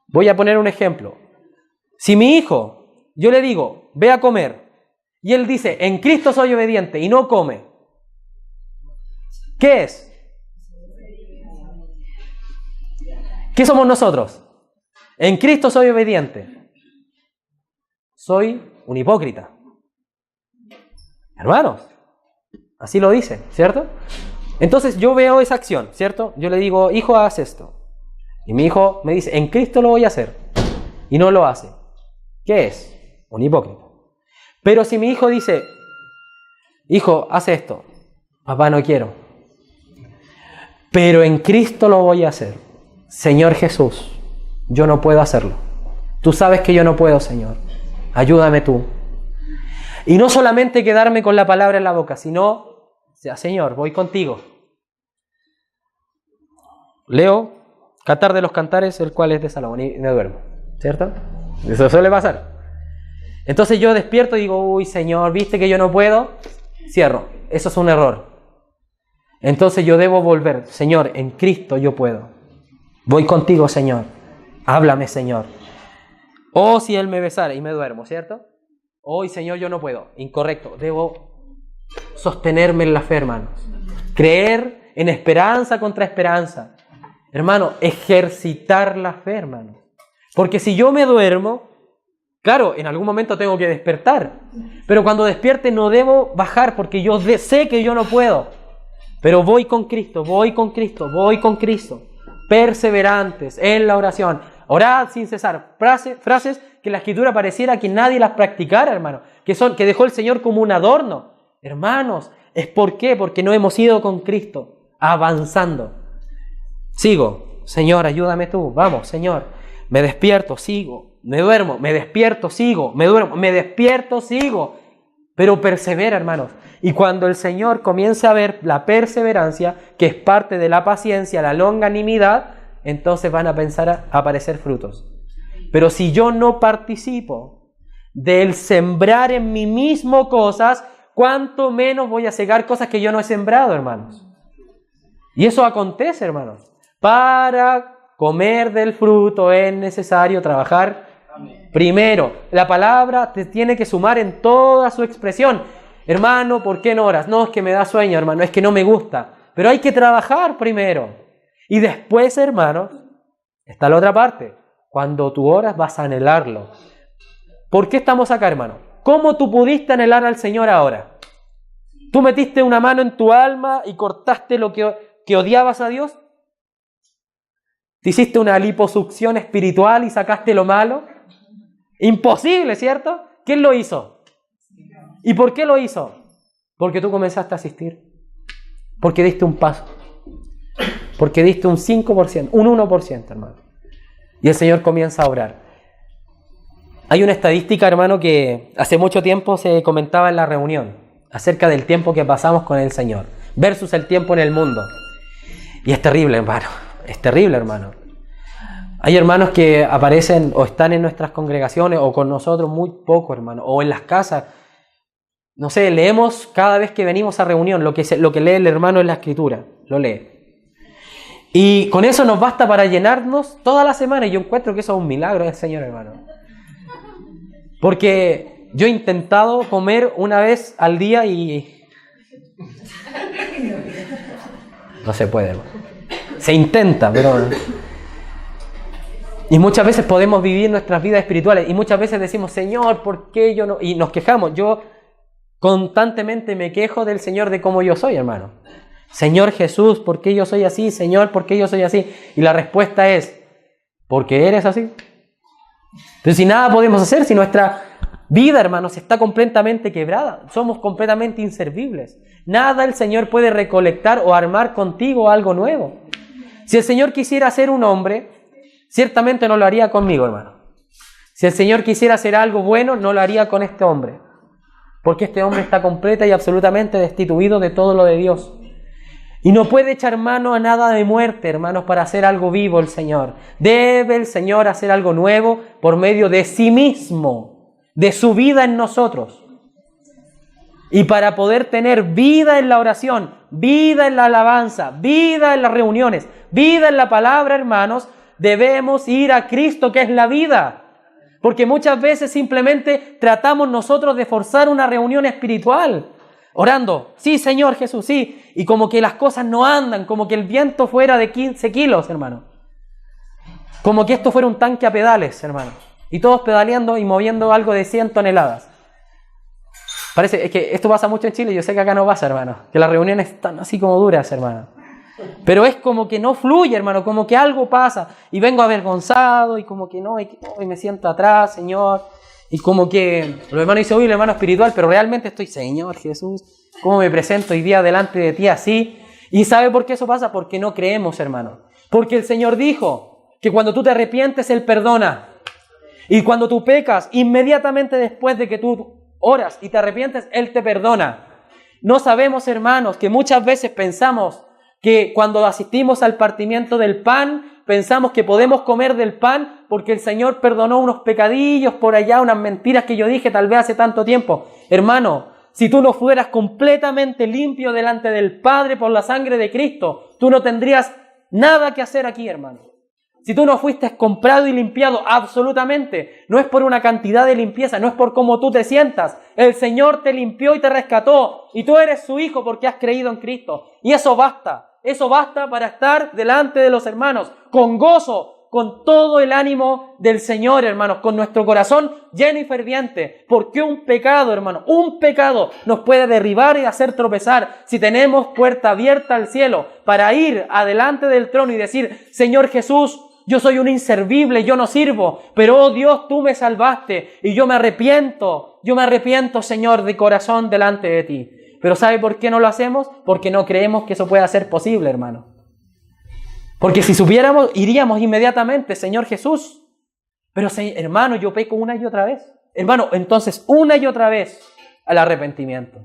Voy a poner un ejemplo. Si mi hijo, yo le digo, ve a comer, y él dice, en Cristo soy obediente, y no come, ¿qué es? ¿Qué somos nosotros? En Cristo soy obediente. Soy un hipócrita. Hermanos, así lo dice, ¿cierto? Entonces yo veo esa acción, ¿cierto? Yo le digo, hijo, haz esto. Y mi hijo me dice, en Cristo lo voy a hacer. Y no lo hace. ¿Qué es? Un hipócrita. Pero si mi hijo dice, hijo, haz esto. Papá, no quiero. Pero en Cristo lo voy a hacer. Señor Jesús, yo no puedo hacerlo. Tú sabes que yo no puedo, Señor. Ayúdame tú. Y no solamente quedarme con la palabra en la boca, sino, Señor, voy contigo. Leo Cantar de los Cantares, el cual es de Salomón, y me duermo, ¿cierto? Eso suele pasar. Entonces yo despierto y digo, uy, Señor, ¿viste que yo no puedo? Cierro. Eso es un error. Entonces yo debo volver. Señor, en Cristo yo puedo. Voy contigo, Señor. Háblame, Señor. O si Él me besara y me duermo, ¿cierto? Hoy, Señor, yo no puedo. Incorrecto. Debo sostenerme en la fe, hermanos. Creer en esperanza contra esperanza. Hermano, ejercitar la fe, hermano. Porque si yo me duermo, claro, en algún momento tengo que despertar. Pero cuando despierte no debo bajar porque yo sé que yo no puedo. Pero voy con Cristo, voy con Cristo, voy con Cristo. Perseverantes en la oración. Orad sin cesar. Frases que en la Escritura pareciera que nadie las practicara, hermano. Que dejó el Señor como un adorno. Hermanos, ¿es por qué? Porque no hemos ido con Cristo avanzando. Sigo. Señor, ayúdame tú. Vamos, Señor. Me despierto, sigo. Me duermo, me despierto, sigo. Me duermo, me despierto, sigo. Pero persevera, hermanos. Y cuando el Señor comience a ver la perseverancia, que es parte de la paciencia, la longanimidad, entonces van a pensar a aparecer frutos. Pero si yo no participo del sembrar en mí mismo cosas, ¿cuánto menos voy a cegar cosas que yo no he sembrado, hermanos? Y eso acontece, hermanos. Para comer del fruto es necesario trabajar primero. La palabra te tiene que sumar en toda su expresión. Hermano, ¿por qué no oras? No, es que me da sueño, hermano, es que no me gusta. Pero hay que trabajar primero. Y después, hermanos, está la otra parte. Cuando tú oras vas a anhelarlo. ¿Por qué estamos acá, hermano? ¿cómo tú pudiste anhelar al Señor ahora? ¿Tú metiste una mano en tu alma y cortaste lo que odiabas a Dios? ¿Te hiciste una liposucción espiritual y sacaste lo malo? Imposible, ¿cierto? ¿Quién lo hizo? ¿Y por qué lo hizo? Porque tú comenzaste a asistir. Porque diste un paso. Porque diste un 5%, un 1%, hermano. Y el Señor comienza a obrar. Hay una estadística, hermano, que hace mucho tiempo se comentaba en la reunión acerca del tiempo que pasamos con el Señor versus el tiempo en el mundo. Y es terrible, hermano. Es terrible, hermano. Hay hermanos que aparecen o están en nuestras congregaciones o con nosotros muy poco, hermano. O en las casas. No sé, leemos cada vez que venimos a reunión lo que lee el hermano en la Escritura. Lo lee. Y con eso nos basta para llenarnos toda la semana. Y yo encuentro que eso es un milagro del Señor, hermano. Porque yo he intentado comer una vez al día y no se puede, hermano. Se intenta, pero... Y muchas veces podemos vivir nuestras vidas espirituales. Y muchas veces decimos, Señor, ¿por qué yo no? Y nos quejamos. Yo constantemente me quejo del Señor de cómo yo soy, hermano. Señor Jesús, ¿por qué yo soy así? Señor, ¿por qué yo soy así? Y la respuesta es, ¿porque eres así? Entonces, si nada podemos hacer, si nuestra vida, hermanos, está completamente quebrada, somos completamente inservibles. Nada el Señor puede recolectar o armar contigo algo nuevo. Si el Señor quisiera ser un hombre, ciertamente no lo haría conmigo, hermano. Si el Señor quisiera hacer algo bueno, no lo haría con este hombre. Porque este hombre está completa y absolutamente destituido de todo lo de Dios. Y no puede echar mano a nada de muerte, hermanos, para hacer algo vivo el Señor. Debe el Señor hacer algo nuevo por medio de sí mismo, de su vida en nosotros. Y para poder tener vida en la oración, vida en la alabanza, vida en las reuniones, vida en la palabra, hermanos, debemos ir a Cristo, que es la vida. Porque muchas veces simplemente tratamos nosotros de forzar una reunión espiritual. Orando, sí, Señor Jesús, sí. Y como que las cosas no andan, como que el viento fuera de 15 kilos, hermano. Como que esto fuera un tanque a pedales, hermano. Y todos pedaleando y moviendo algo de 100 toneladas. Parece, es que esto pasa mucho en Chile, yo sé que acá no pasa, hermano. Que las reuniones están así como duras, hermano. Pero es como que no fluye, hermano, como que algo pasa. Y vengo avergonzado y como que no, y me siento atrás, Señor. Y como que los hermanos dicen, oye, el hermano espiritual, pero realmente estoy, Señor Jesús, ¿cómo me presento hoy día delante de ti así? ¿Y sabe por qué eso pasa? Porque no creemos, hermano. Porque el Señor dijo que cuando tú te arrepientes, Él perdona. Y cuando tú pecas, inmediatamente después de que tú oras y te arrepientes, Él te perdona. No sabemos, hermanos, que muchas veces pensamos que cuando asistimos al partimiento del pan, pensamos que podemos comer del pan porque el Señor perdonó unos pecadillos por allá, unas mentiras que yo dije tal vez hace tanto tiempo. Hermano, si tú no fueras completamente limpio delante del Padre por la sangre de Cristo, tú no tendrías nada que hacer aquí, hermano. Si tú no fuiste comprado y limpiado absolutamente, no es por una cantidad de limpieza, no es por cómo tú te sientas. El Señor te limpió y te rescató y tú eres su hijo porque has creído en Cristo. Y eso basta. Eso basta para estar delante de los hermanos con gozo, con todo el ánimo del Señor, hermanos, con nuestro corazón lleno y ferviente. Porque un pecado, hermano, un pecado nos puede derribar y hacer tropezar si tenemos puerta abierta al cielo para ir adelante del trono y decir, Señor Jesús, yo soy un inservible, yo no sirvo, pero oh Dios, tú me salvaste y yo me arrepiento, Señor, de corazón delante de ti. Pero ¿sabe por qué no lo hacemos? Porque no creemos que eso pueda ser posible, hermano. Porque si supiéramos, iríamos inmediatamente, Señor Jesús. Pero, hermano, yo peco una y otra vez. Hermano, entonces una y otra vez al arrepentimiento.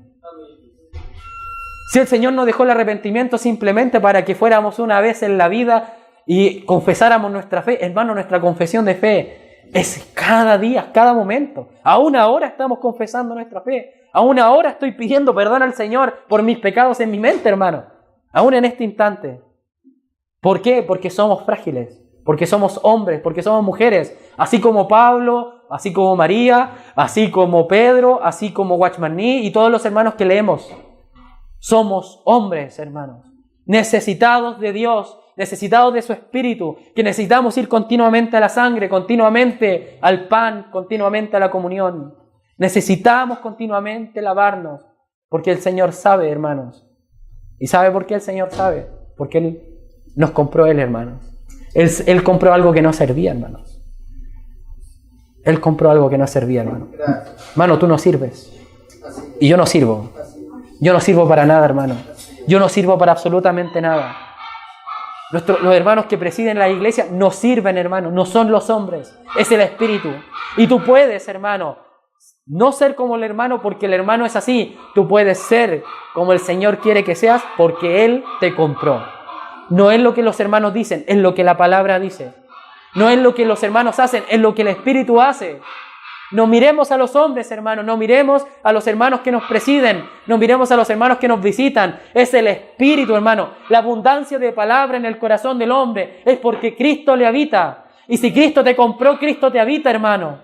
Si el Señor nos dejó el arrepentimiento simplemente para que fuéramos una vez en la vida y confesáramos nuestra fe, hermano, nuestra confesión de fe es cada día, cada momento. Aún ahora estamos confesando nuestra fe. Aún ahora estoy pidiendo perdón al Señor por mis pecados en mi mente, hermano. Aún en este instante. ¿Por qué? Porque somos frágiles. Porque somos hombres, porque somos mujeres. Así como Pablo, así como María, así como Pedro, así como Watchman Nee y todos los hermanos que leemos. Somos hombres, hermanos. Necesitados de Dios, necesitados de su Espíritu, que necesitamos ir continuamente a la sangre, continuamente al pan, continuamente a la comunión. Necesitamos continuamente lavarnos, porque el Señor sabe, hermanos. ¿Y sabe por qué el Señor sabe? Porque Él nos compró Él, hermanos. Él compró algo que no servía, hermanos. Él compró algo que no servía, hermano. Hermano, tú no sirves. Y yo no sirvo. Yo no sirvo para nada, hermano. Yo no sirvo para absolutamente nada. Los hermanos que presiden la iglesia no sirven, hermano. No son los hombres. Es el Espíritu. Y tú puedes, hermano, no ser como el hermano porque el hermano es así. Tú puedes ser como el Señor quiere que seas porque Él te compró. No es lo que los hermanos dicen, es lo que la palabra dice. No es lo que los hermanos hacen, es lo que el Espíritu hace. No miremos a los hombres, hermanos, no miremos a los hermanos que nos presiden, no miremos a los hermanos que nos visitan. Es el Espíritu, hermano. La abundancia de palabra en el corazón del hombre es porque Cristo le habita. Y si Cristo te compró, Cristo te habita, hermano.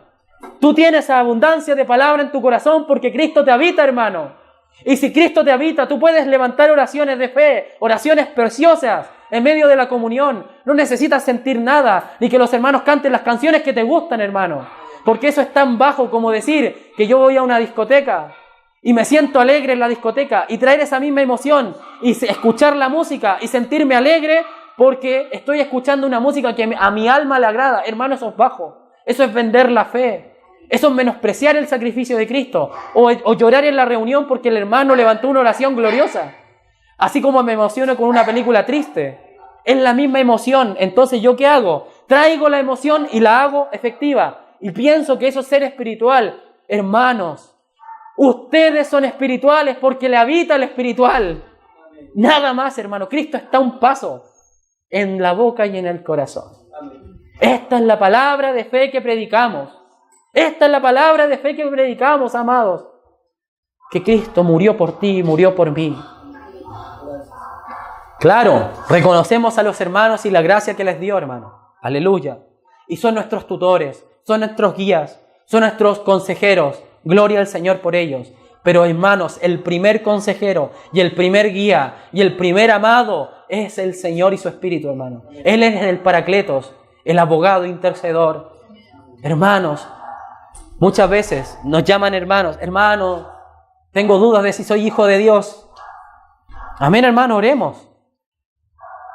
Tú tienes abundancia de palabra en tu corazón porque Cristo te habita, hermano. Y si Cristo te habita, tú puedes levantar oraciones de fe, oraciones preciosas en medio de la comunión. No necesitas sentir nada, ni que los hermanos canten las canciones que te gustan, hermano. Porque eso es tan bajo como decir que yo voy a una discoteca y me siento alegre en la discoteca y traer esa misma emoción y escuchar la música y sentirme alegre porque estoy escuchando una música que a mi alma le agrada. Hermano, eso es bajo. Eso es vender la fe. Eso es menospreciar el sacrificio de Cristo. O llorar en la reunión porque el hermano levantó una oración gloriosa. Así como me emociono con una película triste. Es la misma emoción. Entonces, ¿yo qué hago? Traigo la emoción y la hago efectiva. Y pienso que eso es ser espiritual. Hermanos, ustedes son espirituales porque le habita el espiritual. Nada más, hermano. Cristo está a un paso en la boca y en el corazón. Esta es la palabra de fe que predicamos. Esta es la palabra de fe que predicamos, amados. Que Cristo murió por ti y murió por mí. Claro, reconocemos a los hermanos y la gracia que les dio, hermano. Aleluya. Y son nuestros tutores, son nuestros guías, son nuestros consejeros. Gloria al Señor por ellos. Pero, hermanos, el primer consejero y el primer guía y el primer amado es el Señor y su Espíritu, hermano. Él es el Paracletos, el abogado intercedor. Hermanos, muchas veces nos llaman hermanos. Hermano, tengo dudas de si soy hijo de Dios. Amén, hermano, oremos.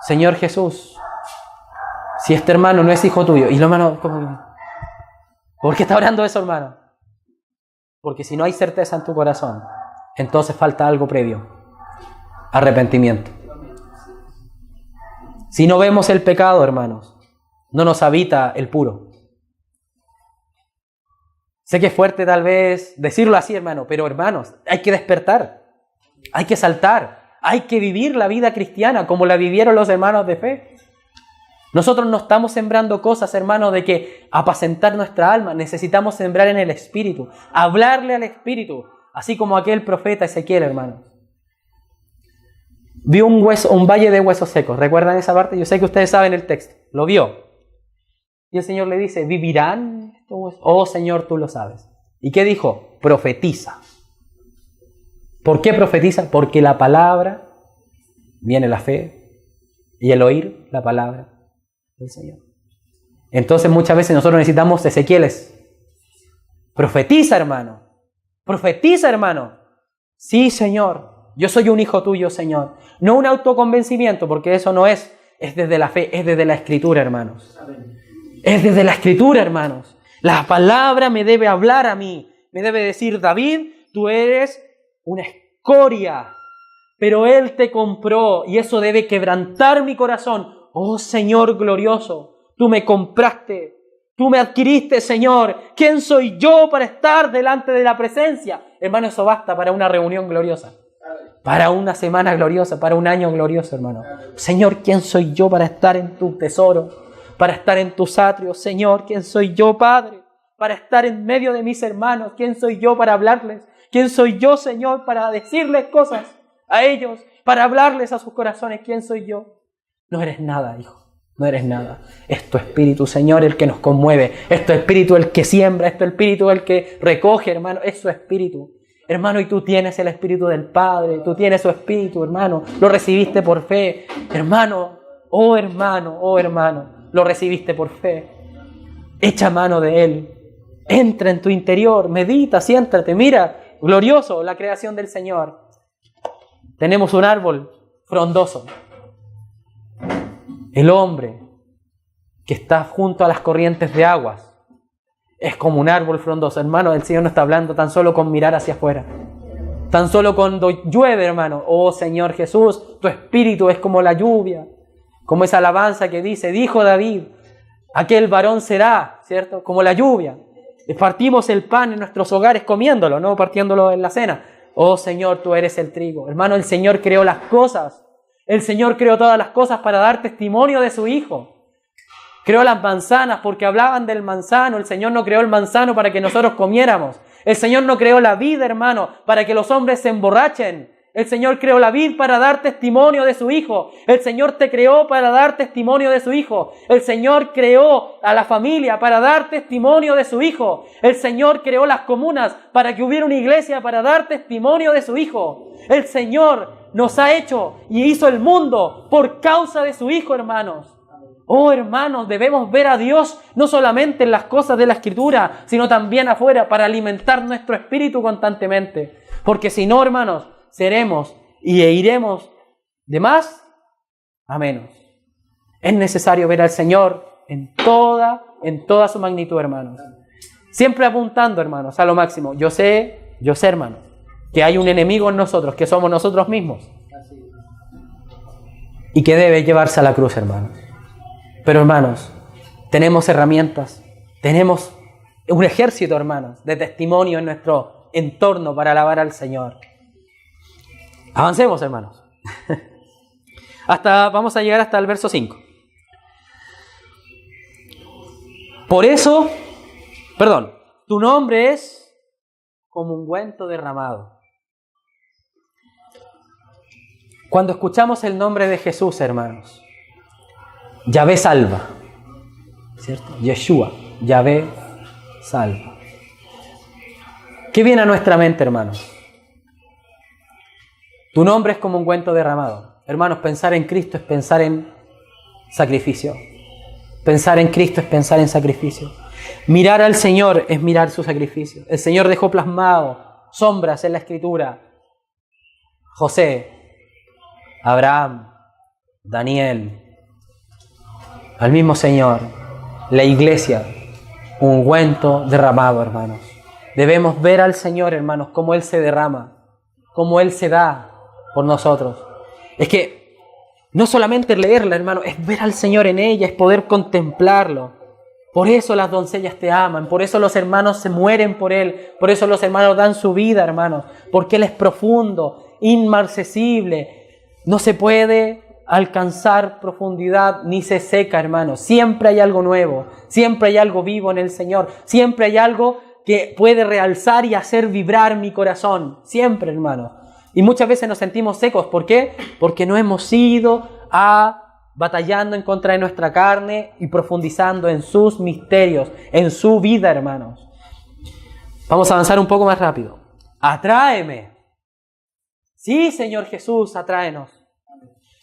Señor Jesús, si este hermano no es hijo tuyo. Y los hermanos, ¿por qué está orando eso, hermano? Porque si no hay certeza en tu corazón, entonces falta algo previo. Arrepentimiento. Si no vemos el pecado, hermanos, no nos habita el puro. Sé que es fuerte tal vez decirlo así, hermano, pero hermanos, hay que despertar, hay que saltar, hay que vivir la vida cristiana como la vivieron los hermanos de fe. Nosotros no estamos sembrando cosas, hermanos, de que apacentar nuestra alma. Necesitamos sembrar en el Espíritu, hablarle al Espíritu, así como aquel profeta Ezequiel, hermanos. Vio un valle de huesos secos. ¿Recuerdan esa parte? Yo sé que ustedes saben el texto. Lo vio. Y el Señor le dice, ¿vivirán estos huesos? Oh, Señor, tú lo sabes. ¿Y qué dijo? Profetiza. ¿Por qué profetiza? Porque la palabra, viene la fe, y el oír la palabra del Señor. Entonces muchas veces nosotros necesitamos Ezequieles. Profetiza, hermano. Profetiza, hermano. Sí, Señor. Yo soy un hijo tuyo, Señor. No un autoconvencimiento, porque eso no es desde la fe, es desde la Escritura, hermanos. Es desde la Escritura, hermanos. La palabra me debe hablar a mí. Me debe decir, David, tú eres una escoria, pero Él te compró y eso debe quebrantar mi corazón. Oh Señor glorioso, tú me compraste, tú me adquiriste, Señor. ¿Quién soy yo para estar delante de la presencia? Hermano, eso basta para una reunión gloriosa, para una semana gloriosa, para un año glorioso, hermano. Señor, ¿quién soy yo para estar en tu tesoro, para estar en tus atrios? Señor, ¿quién soy yo, Padre, para estar en medio de mis hermanos? ¿Quién soy yo para hablarles? ¿Quién soy yo, Señor, para decirles cosas a ellos, para hablarles a sus corazones? ¿Quién soy yo? No eres nada, hijo. No eres nada. Es tu Espíritu, Señor, el que nos conmueve. Es tu Espíritu el que siembra. Es tu Espíritu el que recoge, hermano. Es su Espíritu. Hermano, y tú tienes el Espíritu del Padre. Tú tienes su Espíritu, hermano. Lo recibiste por fe. Hermano, oh hermano, lo recibiste por fe. Echa mano de Él. Entra en tu interior, medita, siéntate, mira, glorioso la creación del Señor. Tenemos un árbol frondoso. El hombre que está junto a las corrientes de aguas es como un árbol frondoso. Hermano, el Señor no está hablando tan solo con mirar hacia afuera. Tan solo cuando llueve, hermano. Oh Señor Jesús, tu espíritu es como la lluvia. Como esa alabanza que dice, dijo David, aquel varón será, ¿cierto? Como la lluvia. Partimos el pan en nuestros hogares comiéndolo, no partiéndolo en la cena. Oh Señor, tú eres el trigo. Hermano, el Señor creó las cosas. El Señor creó todas las cosas para dar testimonio de su Hijo. Creó las manzanas porque hablaban del manzano. El Señor no creó el manzano para que nosotros comiéramos. El Señor no creó la vid, hermano, para que los hombres se emborrachen. El Señor creó la vid para dar testimonio de su Hijo. El Señor te creó para dar testimonio de su Hijo. El Señor creó a la familia para dar testimonio de su Hijo. El Señor creó las comunas para que hubiera una iglesia para dar testimonio de su Hijo. El Señor nos ha hecho y hizo el mundo por causa de su Hijo, hermanos. Oh, hermanos, debemos ver a Dios no solamente en las cosas de la Escritura, sino también afuera para alimentar nuestro espíritu constantemente. Porque si no, hermanos, seremos y iremos de más a menos. Es necesario ver al Señor en toda su magnitud, hermanos. Siempre apuntando, hermanos, a lo máximo. Yo sé, hermanos, que hay un enemigo en nosotros, que somos nosotros mismos. Y que debe llevarse a la cruz, hermanos. Pero, hermanos, tenemos herramientas, tenemos un ejército, hermanos, de testimonio en nuestro entorno para alabar al Señor. Avancemos, hermanos. Vamos a llegar hasta el verso 5. Por eso, tu nombre es como ungüento derramado. Cuando escuchamos el nombre de Jesús, hermanos, Yahvé salva, ¿cierto? Yeshua, Yahvé salva. ¿Qué viene a nuestra mente, hermanos? Tu nombre es como un ungüento derramado. Hermanos, pensar en Cristo es pensar en sacrificio. Pensar en Cristo es pensar en sacrificio. Mirar al Señor es mirar su sacrificio. El Señor dejó plasmado sombras en la Escritura. José, Abraham, Daniel, al mismo Señor, la iglesia, un ungüento derramado, hermanos. Debemos ver al Señor, hermanos, cómo Él se derrama, cómo Él se da por nosotros. Es que no solamente leerla, hermano, es ver al Señor en ella, es poder contemplarlo. Por eso las doncellas te aman, por eso los hermanos se mueren por Él, por eso los hermanos dan su vida, hermanos, porque Él es profundo, inmarcesible, no se puede alcanzar profundidad ni se seca, hermanos. Siempre hay algo nuevo, siempre hay algo vivo en el Señor, siempre hay algo que puede realzar y hacer vibrar mi corazón, siempre, hermanos. Y muchas veces nos sentimos secos. ¿Por qué? Porque no hemos ido batallando en contra de nuestra carne y profundizando en sus misterios, en su vida, hermanos. Vamos a avanzar un poco más rápido. Atráeme. Sí, Señor Jesús, atráenos.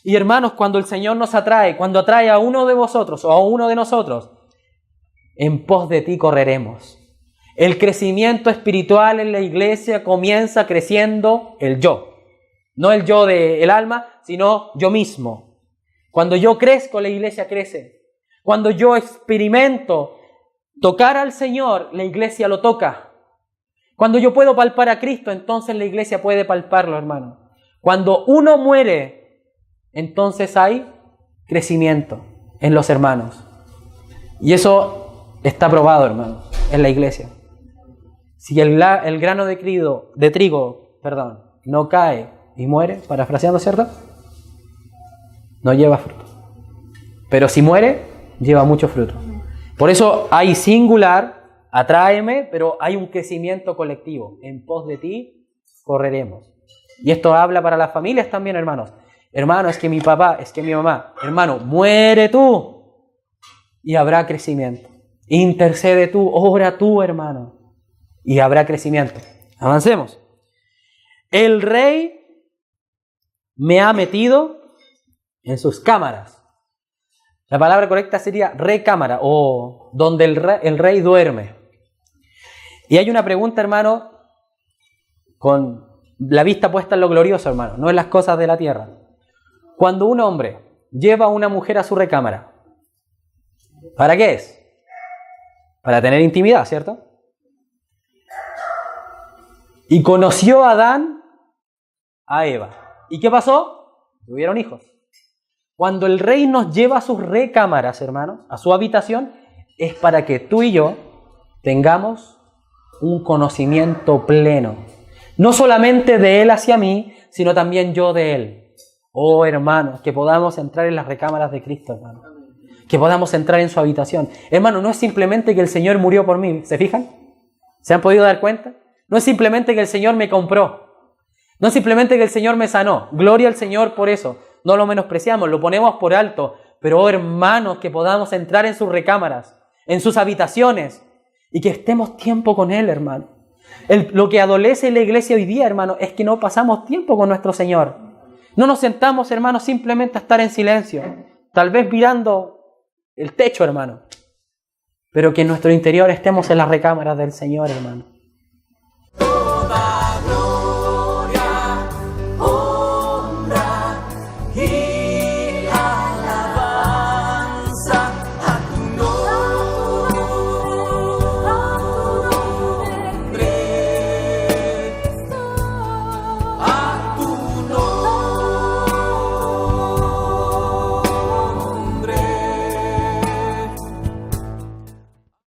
Y hermanos, cuando el Señor nos atrae, cuando atrae a uno de vosotros o a uno de nosotros, en pos de ti correremos. El crecimiento espiritual en la iglesia comienza creciendo el yo. No el yo del alma, sino yo mismo. Cuando yo crezco, la iglesia crece. Cuando yo experimento tocar al Señor, la iglesia lo toca. Cuando yo puedo palpar a Cristo, entonces la iglesia puede palparlo, hermano. Cuando uno muere, entonces hay crecimiento en los hermanos. Y eso está probado, hermano, en la iglesia. Si el grano de trigo, no cae y muere, parafraseando, ¿cierto? No lleva fruto. Pero si muere, lleva mucho fruto. Por eso hay singular, atráeme, pero hay un crecimiento colectivo. En pos de ti correremos. Y esto habla para las familias también, hermanos. Hermano, es que mi papá, es que mi mamá. Hermano, muere tú y habrá crecimiento. Intercede tú, ora tú, hermano, y habrá crecimiento. Avancemos. El rey me ha metido en sus cámaras. La palabra correcta sería recámara, o donde el rey duerme. Y hay una pregunta, hermano, con la vista puesta en lo glorioso, hermano, no en las cosas de la tierra. Cuando un hombre lleva a una mujer a su recámara, ¿para qué es? Para tener intimidad, ¿cierto? Y conoció a Adán a Eva. ¿Y qué pasó? Tuvieron hijos. Cuando el rey nos lleva a sus recámaras, hermanos, a su habitación, es para que tú y yo tengamos un conocimiento pleno. No solamente de él hacia mí, sino también yo de él. Oh, hermanos, que podamos entrar en las recámaras de Cristo, hermano. Que podamos entrar en su habitación. Hermano, no es simplemente que el Señor murió por mí, ¿se fijan? ¿Se han podido dar cuenta? No es simplemente que el Señor me compró. No es simplemente que el Señor me sanó. Gloria al Señor por eso. No lo menospreciamos, lo ponemos por alto. Pero, oh, hermanos, que podamos entrar en sus recámaras, en sus habitaciones, y que estemos tiempo con Él, hermano. Lo que adolece la iglesia hoy día, hermano, es que no pasamos tiempo con nuestro Señor. No nos sentamos, hermano, simplemente a estar en silencio. Tal vez mirando el techo, hermano. Pero que en nuestro interior estemos en las recámaras del Señor, hermano.